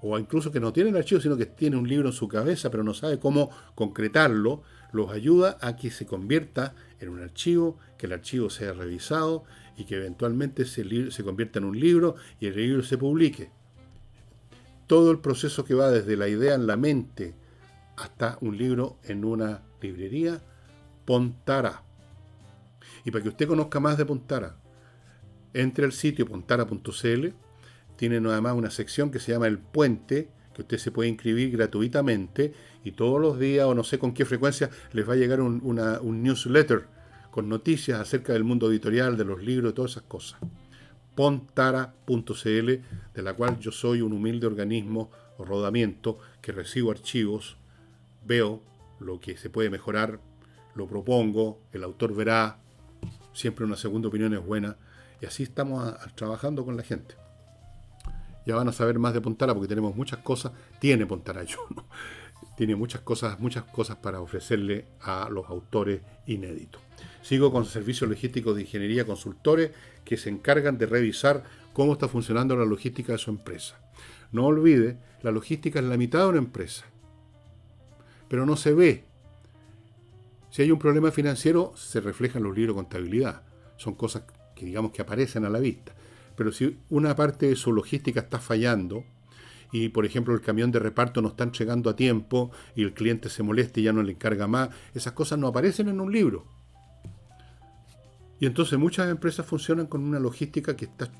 A: o incluso que no tiene el archivo, sino que tiene un libro en su cabeza, pero no sabe cómo concretarlo, los ayuda a que se convierta en un archivo, que el archivo sea revisado y que eventualmente se convierta en un libro y el libro se publique. Todo el proceso que va desde la idea en la mente hasta un libro en una librería, Pontara. Y para que usted conozca más de Pontara, entre al sitio pontara.cl. Tienen además una sección que se llama El Puente, que usted se puede inscribir gratuitamente y todos los días, o no sé con qué frecuencia, les va a llegar un newsletter con noticias acerca del mundo editorial, de los libros y todas esas cosas. Pontara.cl, de la cual yo soy un humilde organismo o rodamiento que recibo archivos, veo lo que se puede mejorar, lo propongo, el autor verá, siempre una segunda opinión es buena, y así estamos trabajando con la gente. Ya van a saber más de Pontara porque tenemos muchas cosas. Tiene Pontara, yo no. Tiene muchas cosas para ofrecerle a los autores inéditos. Sigo con servicios logísticos de ingeniería consultores que se encargan de revisar cómo está funcionando la logística de su empresa. No olvide, la logística es la mitad de una empresa, pero no se ve. Si hay un problema financiero, se refleja en los libros de contabilidad. Son cosas que digamos que aparecen a la vista. Pero si una parte de su logística está fallando y, por ejemplo, el camión de reparto no está entregando a tiempo y el cliente se molesta y ya no le encarga más, esas cosas no aparecen en un libro. Y entonces muchas empresas funcionan con una logística que está,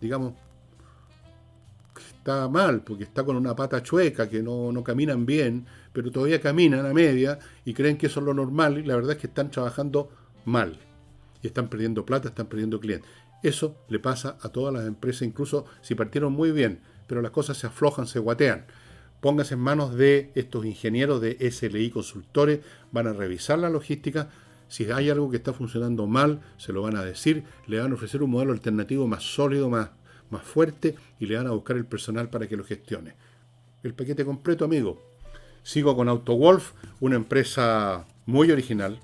A: digamos, que está mal, porque está con una pata chueca, que no caminan bien, pero todavía caminan a media y creen que eso es lo normal y la verdad es que están trabajando mal. Y están perdiendo plata, están perdiendo clientes. Eso le pasa a todas las empresas, incluso si partieron muy bien, pero las cosas se aflojan, se guatean. Póngase en manos de estos ingenieros de SLI Consultores, van a revisar la logística. Si hay algo que está funcionando mal, se lo van a decir, le van a ofrecer un modelo alternativo más sólido, más fuerte, y le van a buscar el personal para que lo gestione. El paquete completo, amigo. Sigo con AutoWolf, una empresa muy original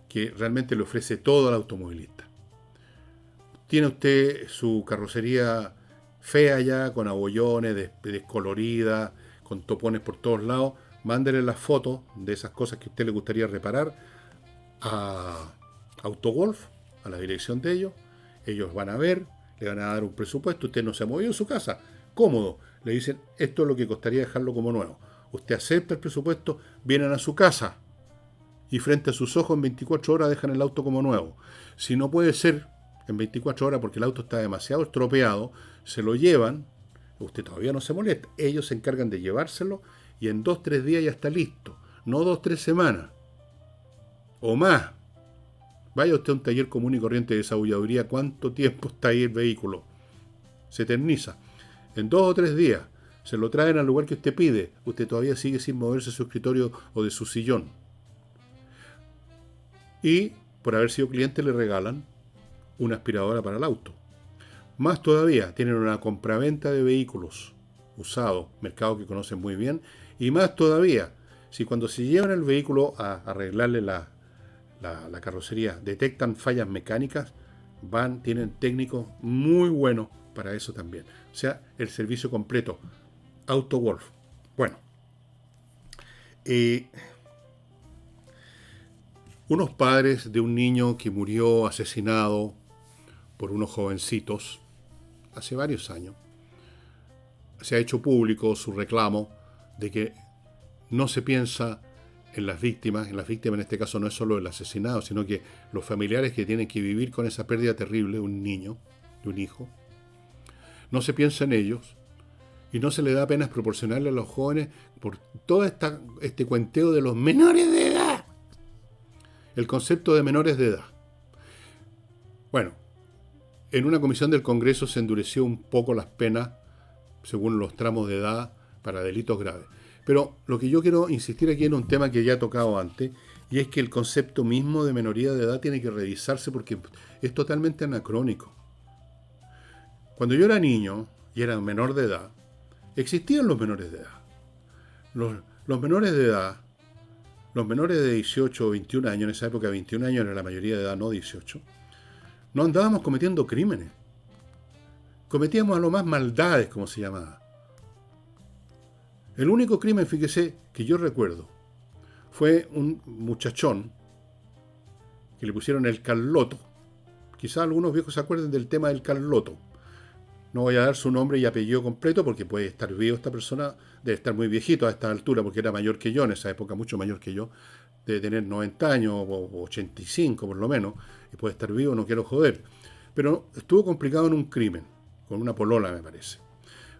A: que realmente le ofrece todo al automovilista. Tiene usted su carrocería fea ya, con abollones, descolorida, con topones por todos lados. Mándele las fotos de esas cosas que a usted le gustaría reparar a AutoWolf, a la dirección de ellos. Ellos van a ver, le van a dar un presupuesto. Usted no se ha movido en su casa, cómodo. Le dicen, esto es lo que costaría dejarlo como nuevo. Usted acepta el presupuesto, vienen a su casa y frente a sus ojos en 24 horas dejan el auto como nuevo. Si no puede ser en 24 horas porque el auto está demasiado estropeado, se lo llevan, usted todavía no se molesta, ellos se encargan de llevárselo y en 2-3 días ya está listo, no 2-3 semanas o más. Vaya usted a un taller común y corriente de desabolladuría, ¿cuánto tiempo está ahí el vehículo? Se eterniza. En 2 o 3 días se lo traen al lugar que usted pide, usted todavía sigue sin moverse de su escritorio o de su sillón. Y por haber sido cliente le regalan una aspiradora para el auto. Más todavía, tienen una compraventa de vehículos usados, mercado que conocen muy bien. Y más todavía, si cuando se llevan el vehículo a arreglarle la carrocería, detectan fallas mecánicas, tienen técnicos muy buenos para eso también. O sea, el servicio completo. AutoWolf. Bueno, unos padres de un niño que murió asesinado por unos jovencitos hace varios años, se ha hecho público su reclamo de que no se piensa en las víctimas en este caso no es solo el asesinado, sino que los familiares que tienen que vivir con esa pérdida terrible de un niño, de un hijo, no se piensa en ellos y no se le da apenas proporcionarle a los jóvenes por todo este cuenteo de los menores de edad. El concepto de menores de edad. Bueno, en una comisión del Congreso se endureció un poco las penas según los tramos de edad para delitos graves. Pero lo que yo quiero insistir aquí en un tema que ya he tocado antes, y es que el concepto mismo de menoría de edad tiene que revisarse porque es totalmente anacrónico. Cuando yo era niño y era menor de edad, existían los menores de edad. Los menores de edad, los menores de 18 o 21 años, en esa época 21 años era la mayoría de edad, no 18, no andábamos cometiendo crímenes. Cometíamos a lo más maldades, como se llamaba. El único crimen, fíjese, que yo recuerdo, fue un muchachón que le pusieron el Carloto. Quizás algunos viejos se acuerden del tema del Carloto. No voy a dar su nombre y apellido completo porque puede estar vivo esta persona, debe estar muy viejito a esta altura porque era mayor que yo en esa época, mucho mayor que yo, debe tener 90 años o 85 por lo menos, y puede estar vivo, no quiero joder. Pero estuvo complicado en un crimen, con una polola me parece.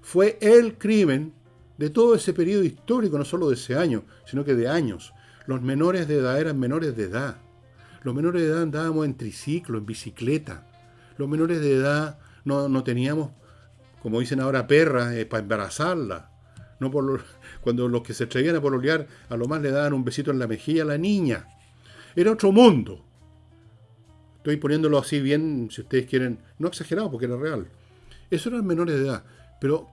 A: Fue el crimen de todo ese periodo histórico, no solo de ese año, sino que de años. Los menores de edad eran menores de edad. Los menores de edad andábamos en triciclo, en bicicleta. Los menores de edad no teníamos, como dicen ahora, perras para embarazarla. No cuando los que se atrevían a pololear, a lo más le daban un besito en la mejilla a la niña. Era otro mundo. Estoy poniéndolo así bien, si ustedes quieren, no exagerado porque era real. Eso eran menores de edad. Pero,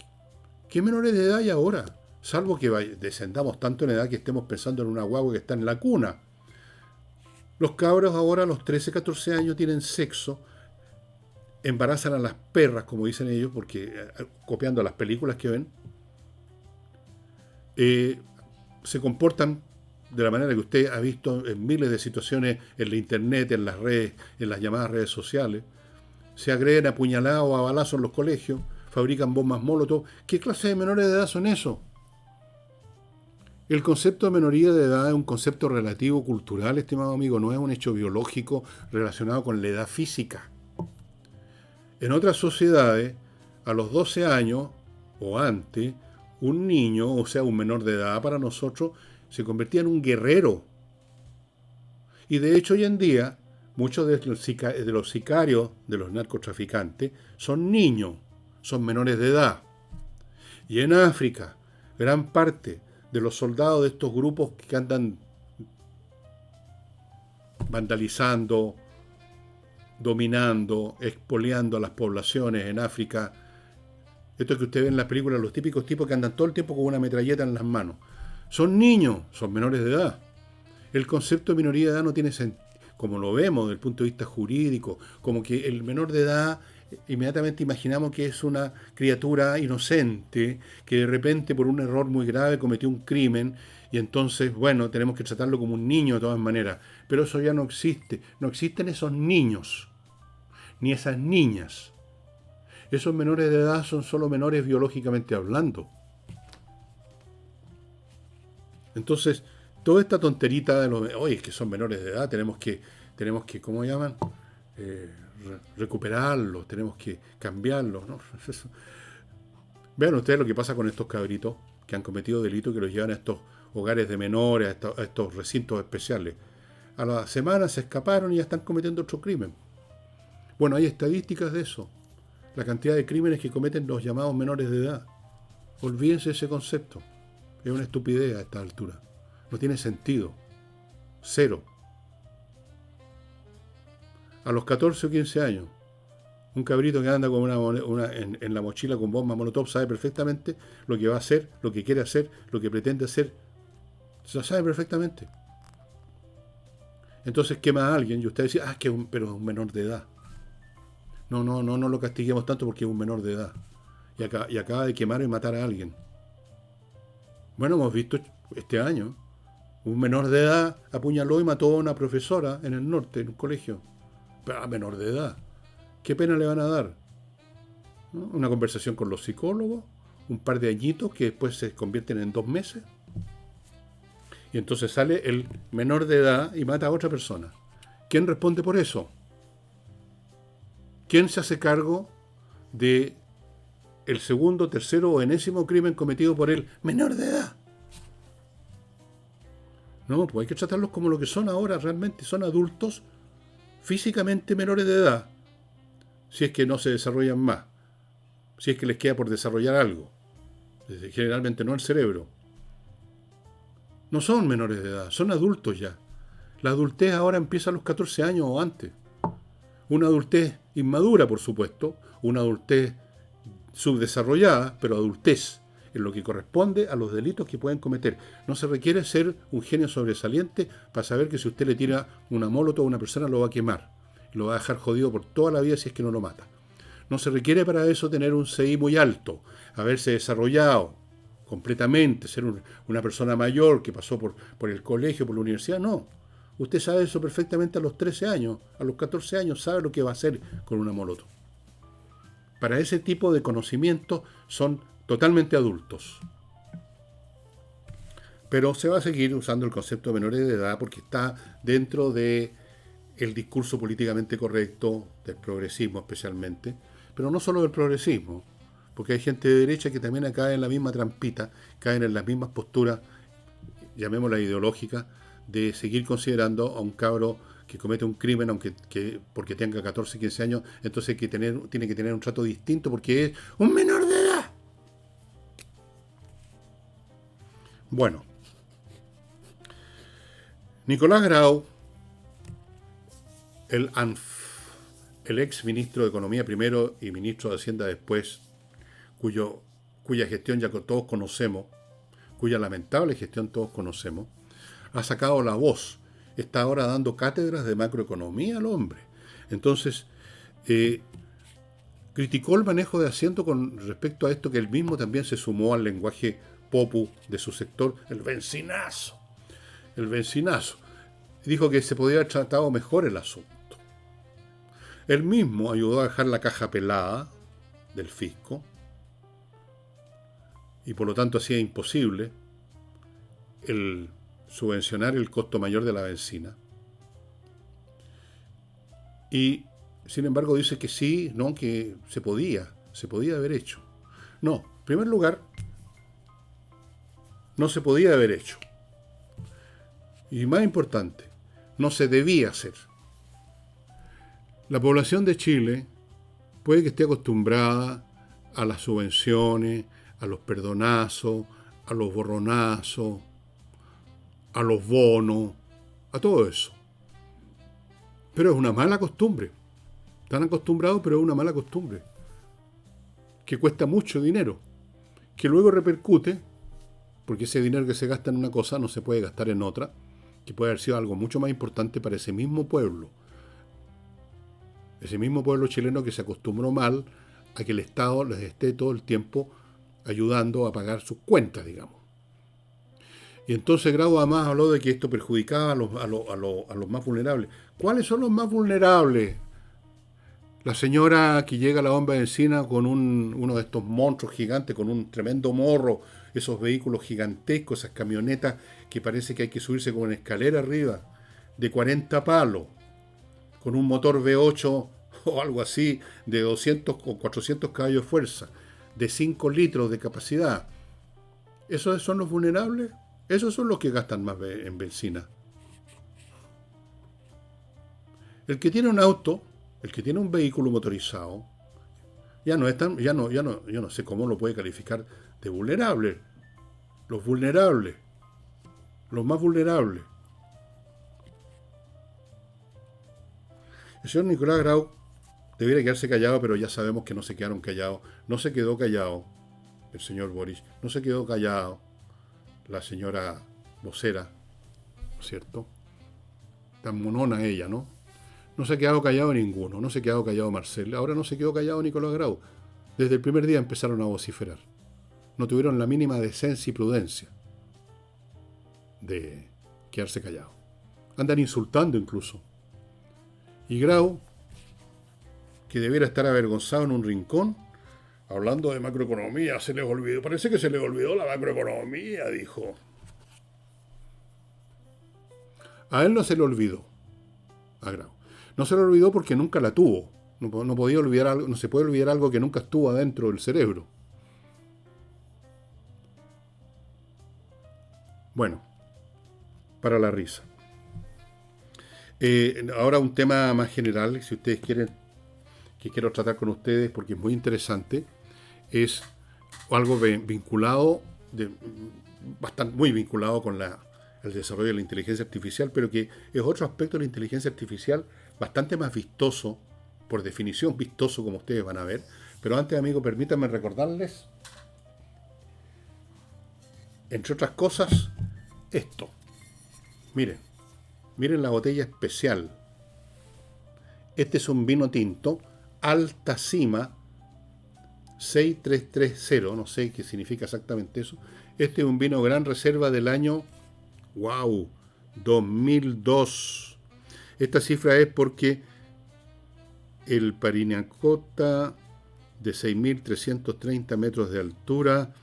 A: ¿qué menores de edad hay ahora? Salvo que descendamos tanto en edad que estemos pensando en una guagua que está en la cuna. Los cabros ahora a los 13, 14 años tienen sexo, embarazan a las perras, como dicen ellos, porque copiando las películas que ven, se comportan de la manera que usted ha visto en miles de situaciones en la internet, en las redes, en las llamadas redes sociales. Se agreden a puñaladas o a balazos en los colegios, fabrican bombas Molotov. ¿Qué clase de menores de edad son esos? El concepto de menoría de edad es un concepto relativo cultural, estimado amigo, no es un hecho biológico relacionado con la edad física. En otras sociedades, a los 12 años o antes, un niño, o sea, un menor de edad para nosotros, se convertía en un guerrero. Y de hecho hoy en día, muchos de los sicarios, de los narcotraficantes, son niños, son menores de edad. Y en África, gran parte de los soldados de estos grupos que andan vandalizando, dominando, expoliando a las poblaciones en África. Esto que usted ve en las películas, los típicos tipos que andan todo el tiempo con una metralleta en las manos. Son niños, son menores de edad. El concepto de minoría de edad no tiene sentido, como lo vemos desde el punto de vista jurídico, como que el menor de edad, inmediatamente imaginamos que es una criatura inocente, que de repente por un error muy grave cometió un crimen, y entonces, bueno, tenemos que tratarlo como un niño de todas maneras. Pero eso ya no existe. No existen esos niños, ni esas niñas. Esos menores de edad son solo menores biológicamente hablando. Entonces, toda esta tonterita de los, oye, es que son menores de edad, tenemos que ¿cómo llaman? Recuperarlos, tenemos que cambiarlos, ¿no? Vean ustedes lo que pasa con estos cabritos que han cometido delitos, que los llevan a estos hogares de menores, a estos recintos especiales. A la semana se escaparon y ya están cometiendo otro crimen. Bueno, hay estadísticas de eso. La cantidad de crímenes que cometen los llamados menores de edad. Olvídense ese concepto. Es una estupidez a esta altura. No tiene sentido. Cero. A los 14 o 15 años, un cabrito que anda con en la mochila con bomba Molotov sabe perfectamente lo que va a hacer, lo que quiere hacer, lo que pretende hacer. Se lo sabe perfectamente. Entonces quema a alguien y usted dice, pero es un menor de edad. No lo castiguemos tanto porque es un menor de edad. Y acaba de quemar y matar a alguien. Bueno, hemos visto este año, un menor de edad apuñaló y mató a una profesora en el norte, en un colegio. Pero a menor de edad. ¿Qué pena le van a dar? ¿No? Una conversación con los psicólogos, un par de añitos que después se convierten en 2 meses. Y entonces sale el menor de edad y mata a otra persona. ¿Quién responde por eso? ¿Quién se hace cargo de el segundo, tercero o enésimo crimen cometido por el menor de edad? No, pues hay que tratarlos como lo que son ahora, realmente son adultos físicamente menores de edad, si es que no se desarrollan más, si es que les queda por desarrollar algo, generalmente no el cerebro. No son menores de edad, son adultos ya. La adultez ahora empieza a los 14 años o antes. Una adultez inmadura, por supuesto, una adultez subdesarrollada, pero adultez, en lo que corresponde a los delitos que pueden cometer. No se requiere ser un genio sobresaliente para saber que si usted le tira una molotov a una persona lo va a quemar. Lo va a dejar jodido por toda la vida si es que no lo mata. No se requiere para eso tener un CI muy alto, haberse desarrollado completamente, ser una persona mayor que pasó por el colegio, por la universidad. No. Usted sabe eso perfectamente a los 13 años, a los 14 años sabe lo que va a hacer con una molotov. Para ese tipo de conocimientos son totalmente adultos. Pero se va a seguir usando el concepto de menores de edad porque está dentro del discurso políticamente correcto, del progresismo especialmente, pero no solo del progresismo, porque hay gente de derecha que también cae en la misma trampita, caen en las mismas posturas, llamémosla ideológicas, de seguir considerando a un cabro que comete un crimen, porque tenga 14, 15 años, entonces tiene que tener un trato distinto porque es un menor de edad. Bueno, Nicolás Grau, el ex ministro de Economía primero y ministro de Hacienda después, cuya gestión ya todos conocemos, cuya lamentable gestión todos conocemos, ha sacado la voz, está ahora dando cátedras de macroeconomía al hombre. Entonces, criticó el manejo de Hacienda con respecto a esto, que él mismo también se sumó al lenguaje popu de su sector, el bencinazo. Dijo que se podía haber tratado mejor el asunto. Él mismo ayudó a dejar la caja pelada del fisco y por lo tanto hacía imposible el subvencionar el costo mayor de la benzina. Y sin embargo dice que sí, no, que se podía haber hecho. No, en primer lugar, no se podía haber hecho. Y más importante, no se debía hacer. La población de Chile puede que esté acostumbrada a las subvenciones, a los perdonazos, a los borronazos, a los bonos, a todo eso. Pero es una mala costumbre. Están acostumbrados, pero es una mala costumbre. Que cuesta mucho dinero. Que luego repercute, porque ese dinero que se gasta en una cosa no se puede gastar en otra, que puede haber sido algo mucho más importante para ese mismo pueblo. Ese mismo pueblo chileno que se acostumbró mal a que el Estado les esté todo el tiempo ayudando a pagar sus cuentas, digamos. Y entonces Grau además habló de que esto perjudicaba a los más vulnerables. ¿Cuáles son los más vulnerables? La señora que llega a la bomba de encina con uno de estos monstruos gigantes, con un tremendo morro, esos vehículos gigantescos, esas camionetas que parece que hay que subirse con una escalera arriba, de 40 palos, con un motor V8 o algo así, de 200 o 400 caballos de fuerza, de 5 litros de capacidad. ¿Esos son los vulnerables? Esos son los que gastan más en benzina. El que tiene un auto, el que tiene un vehículo motorizado, yo no sé cómo lo puede calificar de vulnerable. Los vulnerables, los más vulnerables. El señor Nicolás Grau debiera quedarse callado, pero ya sabemos que no se quedaron callados. No se quedó callado el señor Boric, no se quedó callado la señora vocera, ¿no es cierto? Tan monona ella, ¿no? No se ha quedado callado ninguno, no se ha quedado callado Marcel, ahora no se quedó callado Nicolás Grau. Desde el primer día empezaron a vociferar. No tuvieron la mínima decencia y prudencia de quedarse callados. Andan insultando incluso. Y Grau, que debiera estar avergonzado en un rincón, hablando de macroeconomía, se les olvidó, parece que se les olvidó la macroeconomía, dijo. A él no se le olvidó, a Grau. No se le olvidó porque nunca la tuvo. No podía olvidar algo, no se puede olvidar algo que nunca estuvo adentro del cerebro. Bueno, para la risa. Ahora un tema más general, si ustedes quieren, que quiero tratar con ustedes porque es muy interesante, es algo vinculado, muy vinculado con el desarrollo de la inteligencia artificial, pero que es otro aspecto de la inteligencia artificial bastante más vistoso, por definición vistoso, como ustedes van a ver. Pero antes, amigos, permítanme recordarles, entre otras cosas, esto. Miren la botella especial. Este es un vino tinto, Alta Cima 6330, no sé qué significa exactamente eso. Este es un vino Gran Reserva del año, wow, 2002. Esta cifra es porque el Parinacota, de 6.330 metros de altura,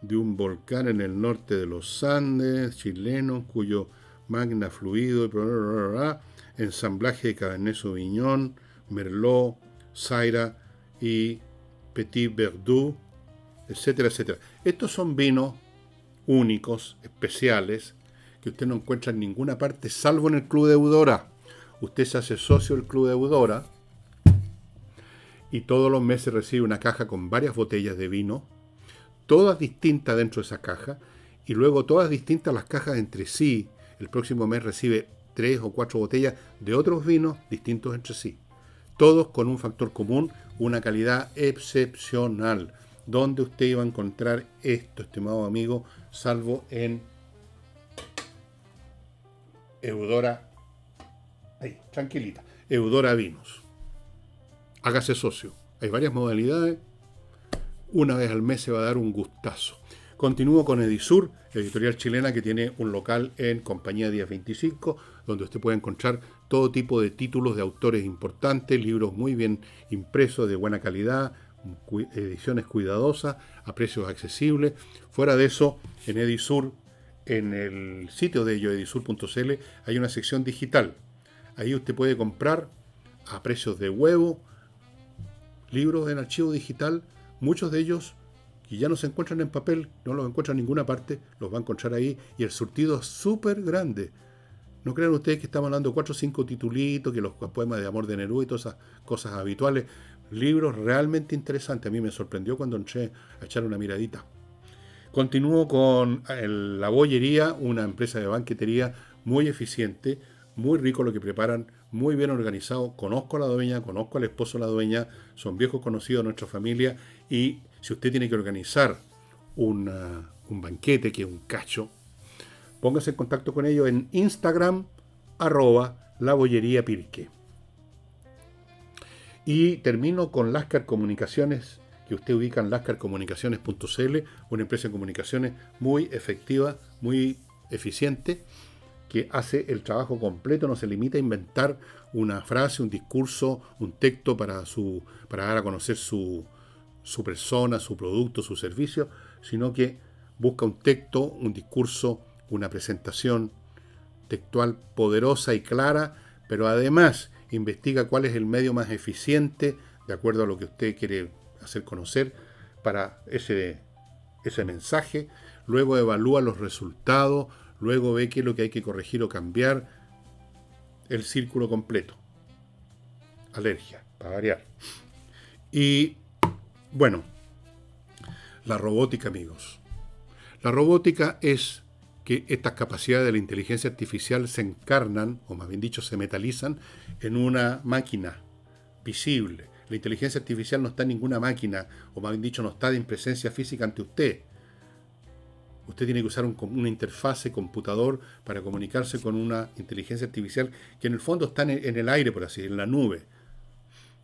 A: de un volcán en el norte de los Andes, chileno, cuyo magna fluido, ensamblaje de Cabernet Sauvignon, Merlot, Syrah y Petit Verdot, etcétera, etcétera. Estos son vinos únicos, especiales, que usted no encuentra en ninguna parte, salvo en el Club de Eudora. Usted se hace socio del Club de Eudora y todos los meses recibe una caja con varias botellas de vino, todas distintas dentro de esa caja, y luego todas distintas las cajas entre sí. El próximo mes recibe 3 o 4 botellas de otros vinos distintos entre sí. Todos con un factor común, una calidad excepcional. ¿Dónde usted iba a encontrar esto, estimado amigo, salvo en Eudora? Ahí, tranquilita. Eudora Vinos. Hágase socio. Hay varias modalidades. Una vez al mes se va a dar un gustazo. Continúo con Edisur, editorial chilena que tiene un local en Compañía Díaz 25, donde usted puede encontrar todo tipo de títulos de autores importantes, libros muy bien impresos, de buena calidad, ediciones cuidadosas, a precios accesibles. Fuera de eso, en Edisur, en el sitio de ellos, edisur.cl, hay una sección digital. Ahí usted puede comprar a precios de huevo libros en archivo digital, muchos de ellos que ya no se encuentran en papel, no los encuentran en ninguna parte, los va a encontrar ahí, y el surtido es súper grande. No crean ustedes que estamos hablando de 4 o 5 titulitos, que los poemas de amor de Neruda y todas esas cosas habituales. Libros realmente interesantes. A mí me sorprendió cuando entré a echar una miradita. Continúo con La Bollería, una empresa de banquetería muy eficiente, muy rico lo que preparan, muy bien organizado. Conozco a la dueña, conozco al esposo de la dueña, son viejos conocidos de nuestra familia, y si usted tiene que organizar un banquete, que es un cacho, póngase en contacto con ellos en Instagram, @labolleriapirque. Y termino con Lascar Comunicaciones, que usted ubica en lascarcomunicaciones.cl, una empresa de comunicaciones muy efectiva, muy eficiente, que hace el trabajo completo, no se limita a inventar una frase, un discurso, un texto para dar a conocer su persona, su producto, su servicio, sino que busca un texto, un discurso, una presentación textual poderosa y clara, pero además investiga cuál es el medio más eficiente, de acuerdo a lo que usted quiere hacer conocer, para ese mensaje. Luego evalúa los resultados, luego ve qué es lo que hay que corregir o cambiar. El círculo completo. Alergia, para variar. Y bueno, la robótica, amigos. La robótica es que estas capacidades de la inteligencia artificial se encarnan, o más bien dicho, se metalizan en una máquina visible. La inteligencia artificial no está en ninguna máquina, o más bien dicho, no está en presencia física ante usted. Usted tiene que usar una interfase computador para comunicarse con una inteligencia artificial que en el fondo está en el aire, por así decirlo, en la nube,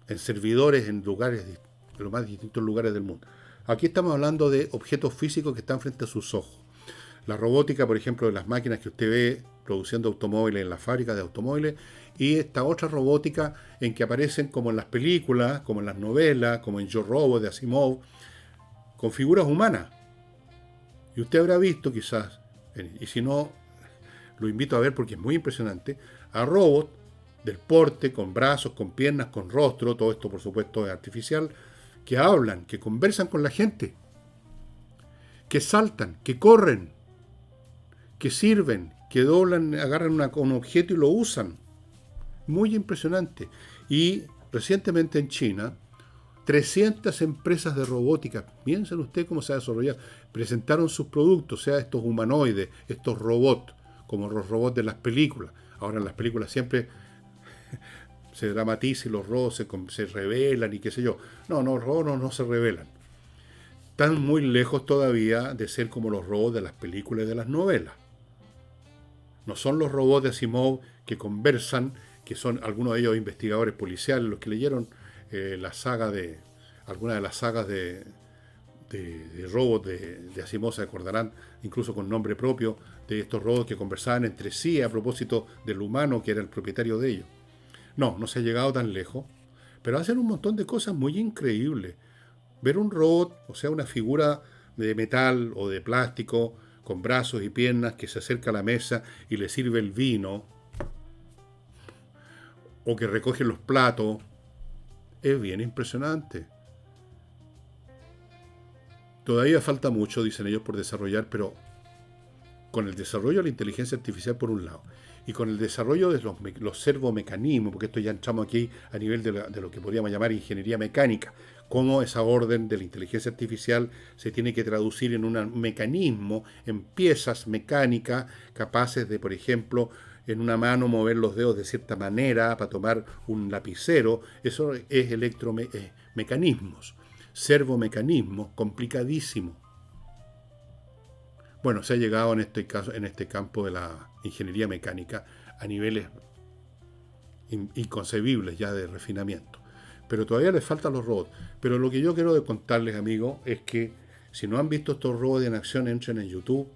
A: en servidores, en lugares, en los más distintos lugares del mundo. Aquí estamos hablando de objetos físicos que están frente a sus ojos. La robótica, por ejemplo, de las máquinas que usted ve produciendo automóviles en las fábricas de automóviles, y esta otra robótica en que aparecen, como en las películas, como en las novelas, como en Yo Robot de Asimov, con figuras humanas. Y usted habrá visto quizás, y si no, lo invito a ver porque es muy impresionante, a robots del porte, con brazos, con piernas, con rostro, todo esto por supuesto es artificial, que hablan, que conversan con la gente, que saltan, que corren, que sirven, que doblan, agarran un objeto y lo usan. Muy impresionante. Y recientemente en China, 300 empresas de robótica, piensen ustedes cómo se ha desarrollado, presentaron sus productos, sea estos humanoides, estos robots, como los robots de las películas. Ahora en las películas siempre se dramatiza y los robots se revelan y qué sé yo. No, los robots no se revelan. Están muy lejos todavía de ser como los robots de las películas y de las novelas. No son los robots de Asimov que conversan, que son algunos de ellos investigadores policiales, los que leyeron la saga de algunas de las sagas de robots de Asimov se acordarán, incluso con nombre propio, de estos robots que conversaban entre sí a propósito del humano que era el propietario de ellos. No se ha llegado tan lejos, pero hacen un montón de cosas muy increíbles. Ver un robot, o sea, una figura de metal o de plástico, con brazos y piernas, que se acerca a la mesa y le sirve el vino, o que recoge los platos, es bien impresionante. Todavía falta mucho, dicen ellos, por desarrollar, pero con el desarrollo de la inteligencia artificial por un lado, y con el desarrollo de los servomecanismos, porque esto ya entramos aquí a nivel de lo que podríamos llamar ingeniería mecánica, cómo esa orden de la inteligencia artificial se tiene que traducir en un mecanismo, en piezas mecánicas capaces de, por ejemplo, en una mano mover los dedos de cierta manera para tomar un lapicero. Eso es electromecanismos, servomecanismos, complicadísimo. Bueno, se ha llegado en este caso, en este campo de la ingeniería mecánica a niveles inconcebibles ya de refinamiento. Pero todavía les faltan los robots. Pero lo que yo quiero contarles, amigos, es que si no han visto estos robots en acción, entren en YouTube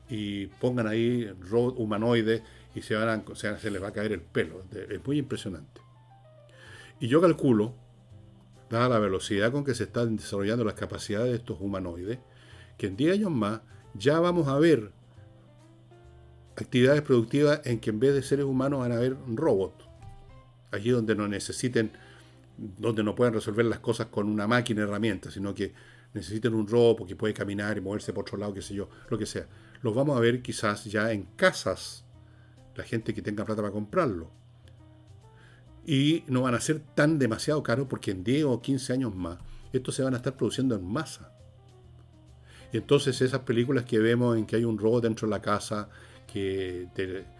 A: y pongan ahí robots humanoides y se les va a caer el pelo. Es muy impresionante. Y yo calculo, dada la velocidad con que se están desarrollando las capacidades de estos humanoides, que en 10 años más ya vamos a ver actividades productivas en que en vez de seres humanos van a haber robots. Allí donde donde no pueden resolver las cosas con una máquina herramienta, sino que necesiten un robot que puede caminar y moverse por otro lado, qué sé yo, lo que sea. Los vamos a ver quizás ya en casas, la gente que tenga plata para comprarlo. Y no van a ser tan demasiado caros porque en 10 o 15 años más, estos se van a estar produciendo en masa. Y entonces esas películas que vemos en que hay un robot dentro de la casa,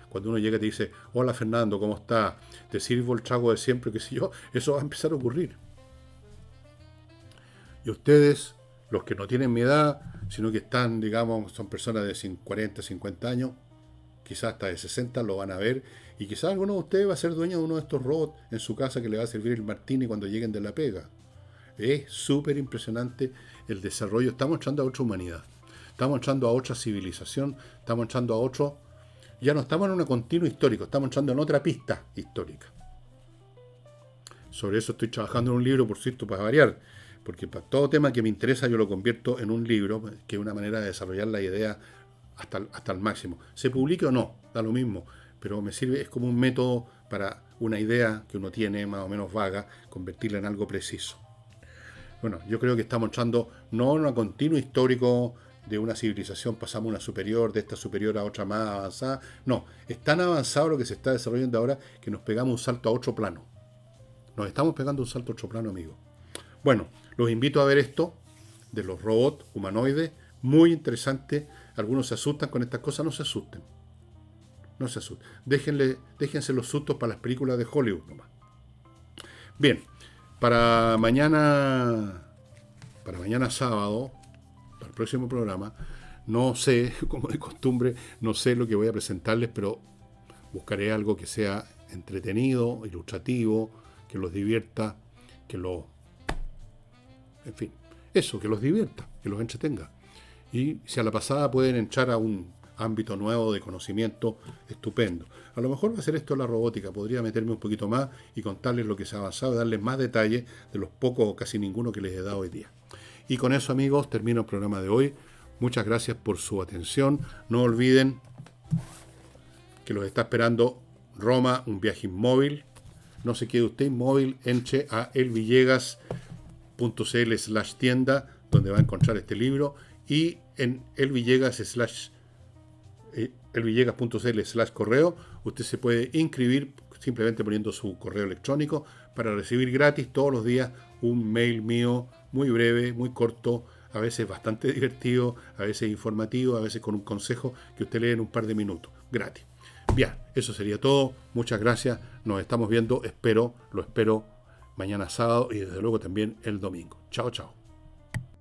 A: cuando uno llega te dice, hola Fernando, ¿cómo estás? Te sirvo el trago de siempre, qué sé yo, eso va a empezar a ocurrir. Y ustedes, los que no tienen mi edad, sino que están, digamos, son personas de 40, 50 años, quizás hasta de 60, lo van a ver, y quizás alguno de ustedes va a ser dueño de uno de estos robots en su casa que le va a servir el martini cuando lleguen de la pega. Es súper impresionante el desarrollo. Estamos entrando a otra humanidad. Estamos entrando a otra civilización. Estamos entrando a otro... Ya no estamos en un continuo histórico. Estamos entrando en otra pista histórica. Sobre eso estoy trabajando en un libro, por cierto, para variar. Porque para todo tema que me interesa yo lo convierto en un libro, que es una manera de desarrollar la idea hasta el máximo. Se publique o no, da lo mismo. Pero me sirve, es como un método para una idea que uno tiene más o menos vaga, convertirla en algo preciso. Bueno, yo creo que estamos entrando no en un continuo histórico de una civilización, pasamos a una superior, de esta superior a otra más avanzada. No, es tan avanzado lo que se está desarrollando ahora que nos pegamos un salto a otro plano. Nos estamos pegando un salto a otro plano, amigos. Bueno, los invito a ver esto de los robots humanoides, muy interesante. Algunos se asustan con estas cosas, no se asusten. No se asusten. Déjense los sustos para las películas de Hollywood nomás. Bien. Para mañana sábado, para el próximo programa, no sé, como de costumbre, no sé lo que voy a presentarles, pero buscaré algo que sea entretenido, ilustrativo, que los divierta, en fin, eso, que los divierta, que los entretenga. Y si a la pasada pueden entrar a un ámbito nuevo de conocimiento, estupendo. A lo mejor va a ser esto la robótica, podría meterme un poquito más y contarles lo que se ha avanzado y darles más detalles de los pocos o casi ninguno que les he dado hoy día. Y con eso, amigos, termino el programa de hoy. Muchas gracias por su atención. No olviden que los está esperando Roma, un viaje inmóvil. No se quede usted inmóvil, entre a elvillegas.cl/tienda, donde va a encontrar este libro, y en elvillegas.cl/correo, usted se puede inscribir simplemente poniendo su correo electrónico para recibir gratis todos los días un mail mío muy breve, muy corto, a veces bastante divertido, a veces informativo, a veces con un consejo que usted lee en un par de minutos, gratis. Bien, eso sería todo. Muchas gracias. Nos estamos viendo. Lo espero mañana sábado y desde luego también el domingo. Chao, chao.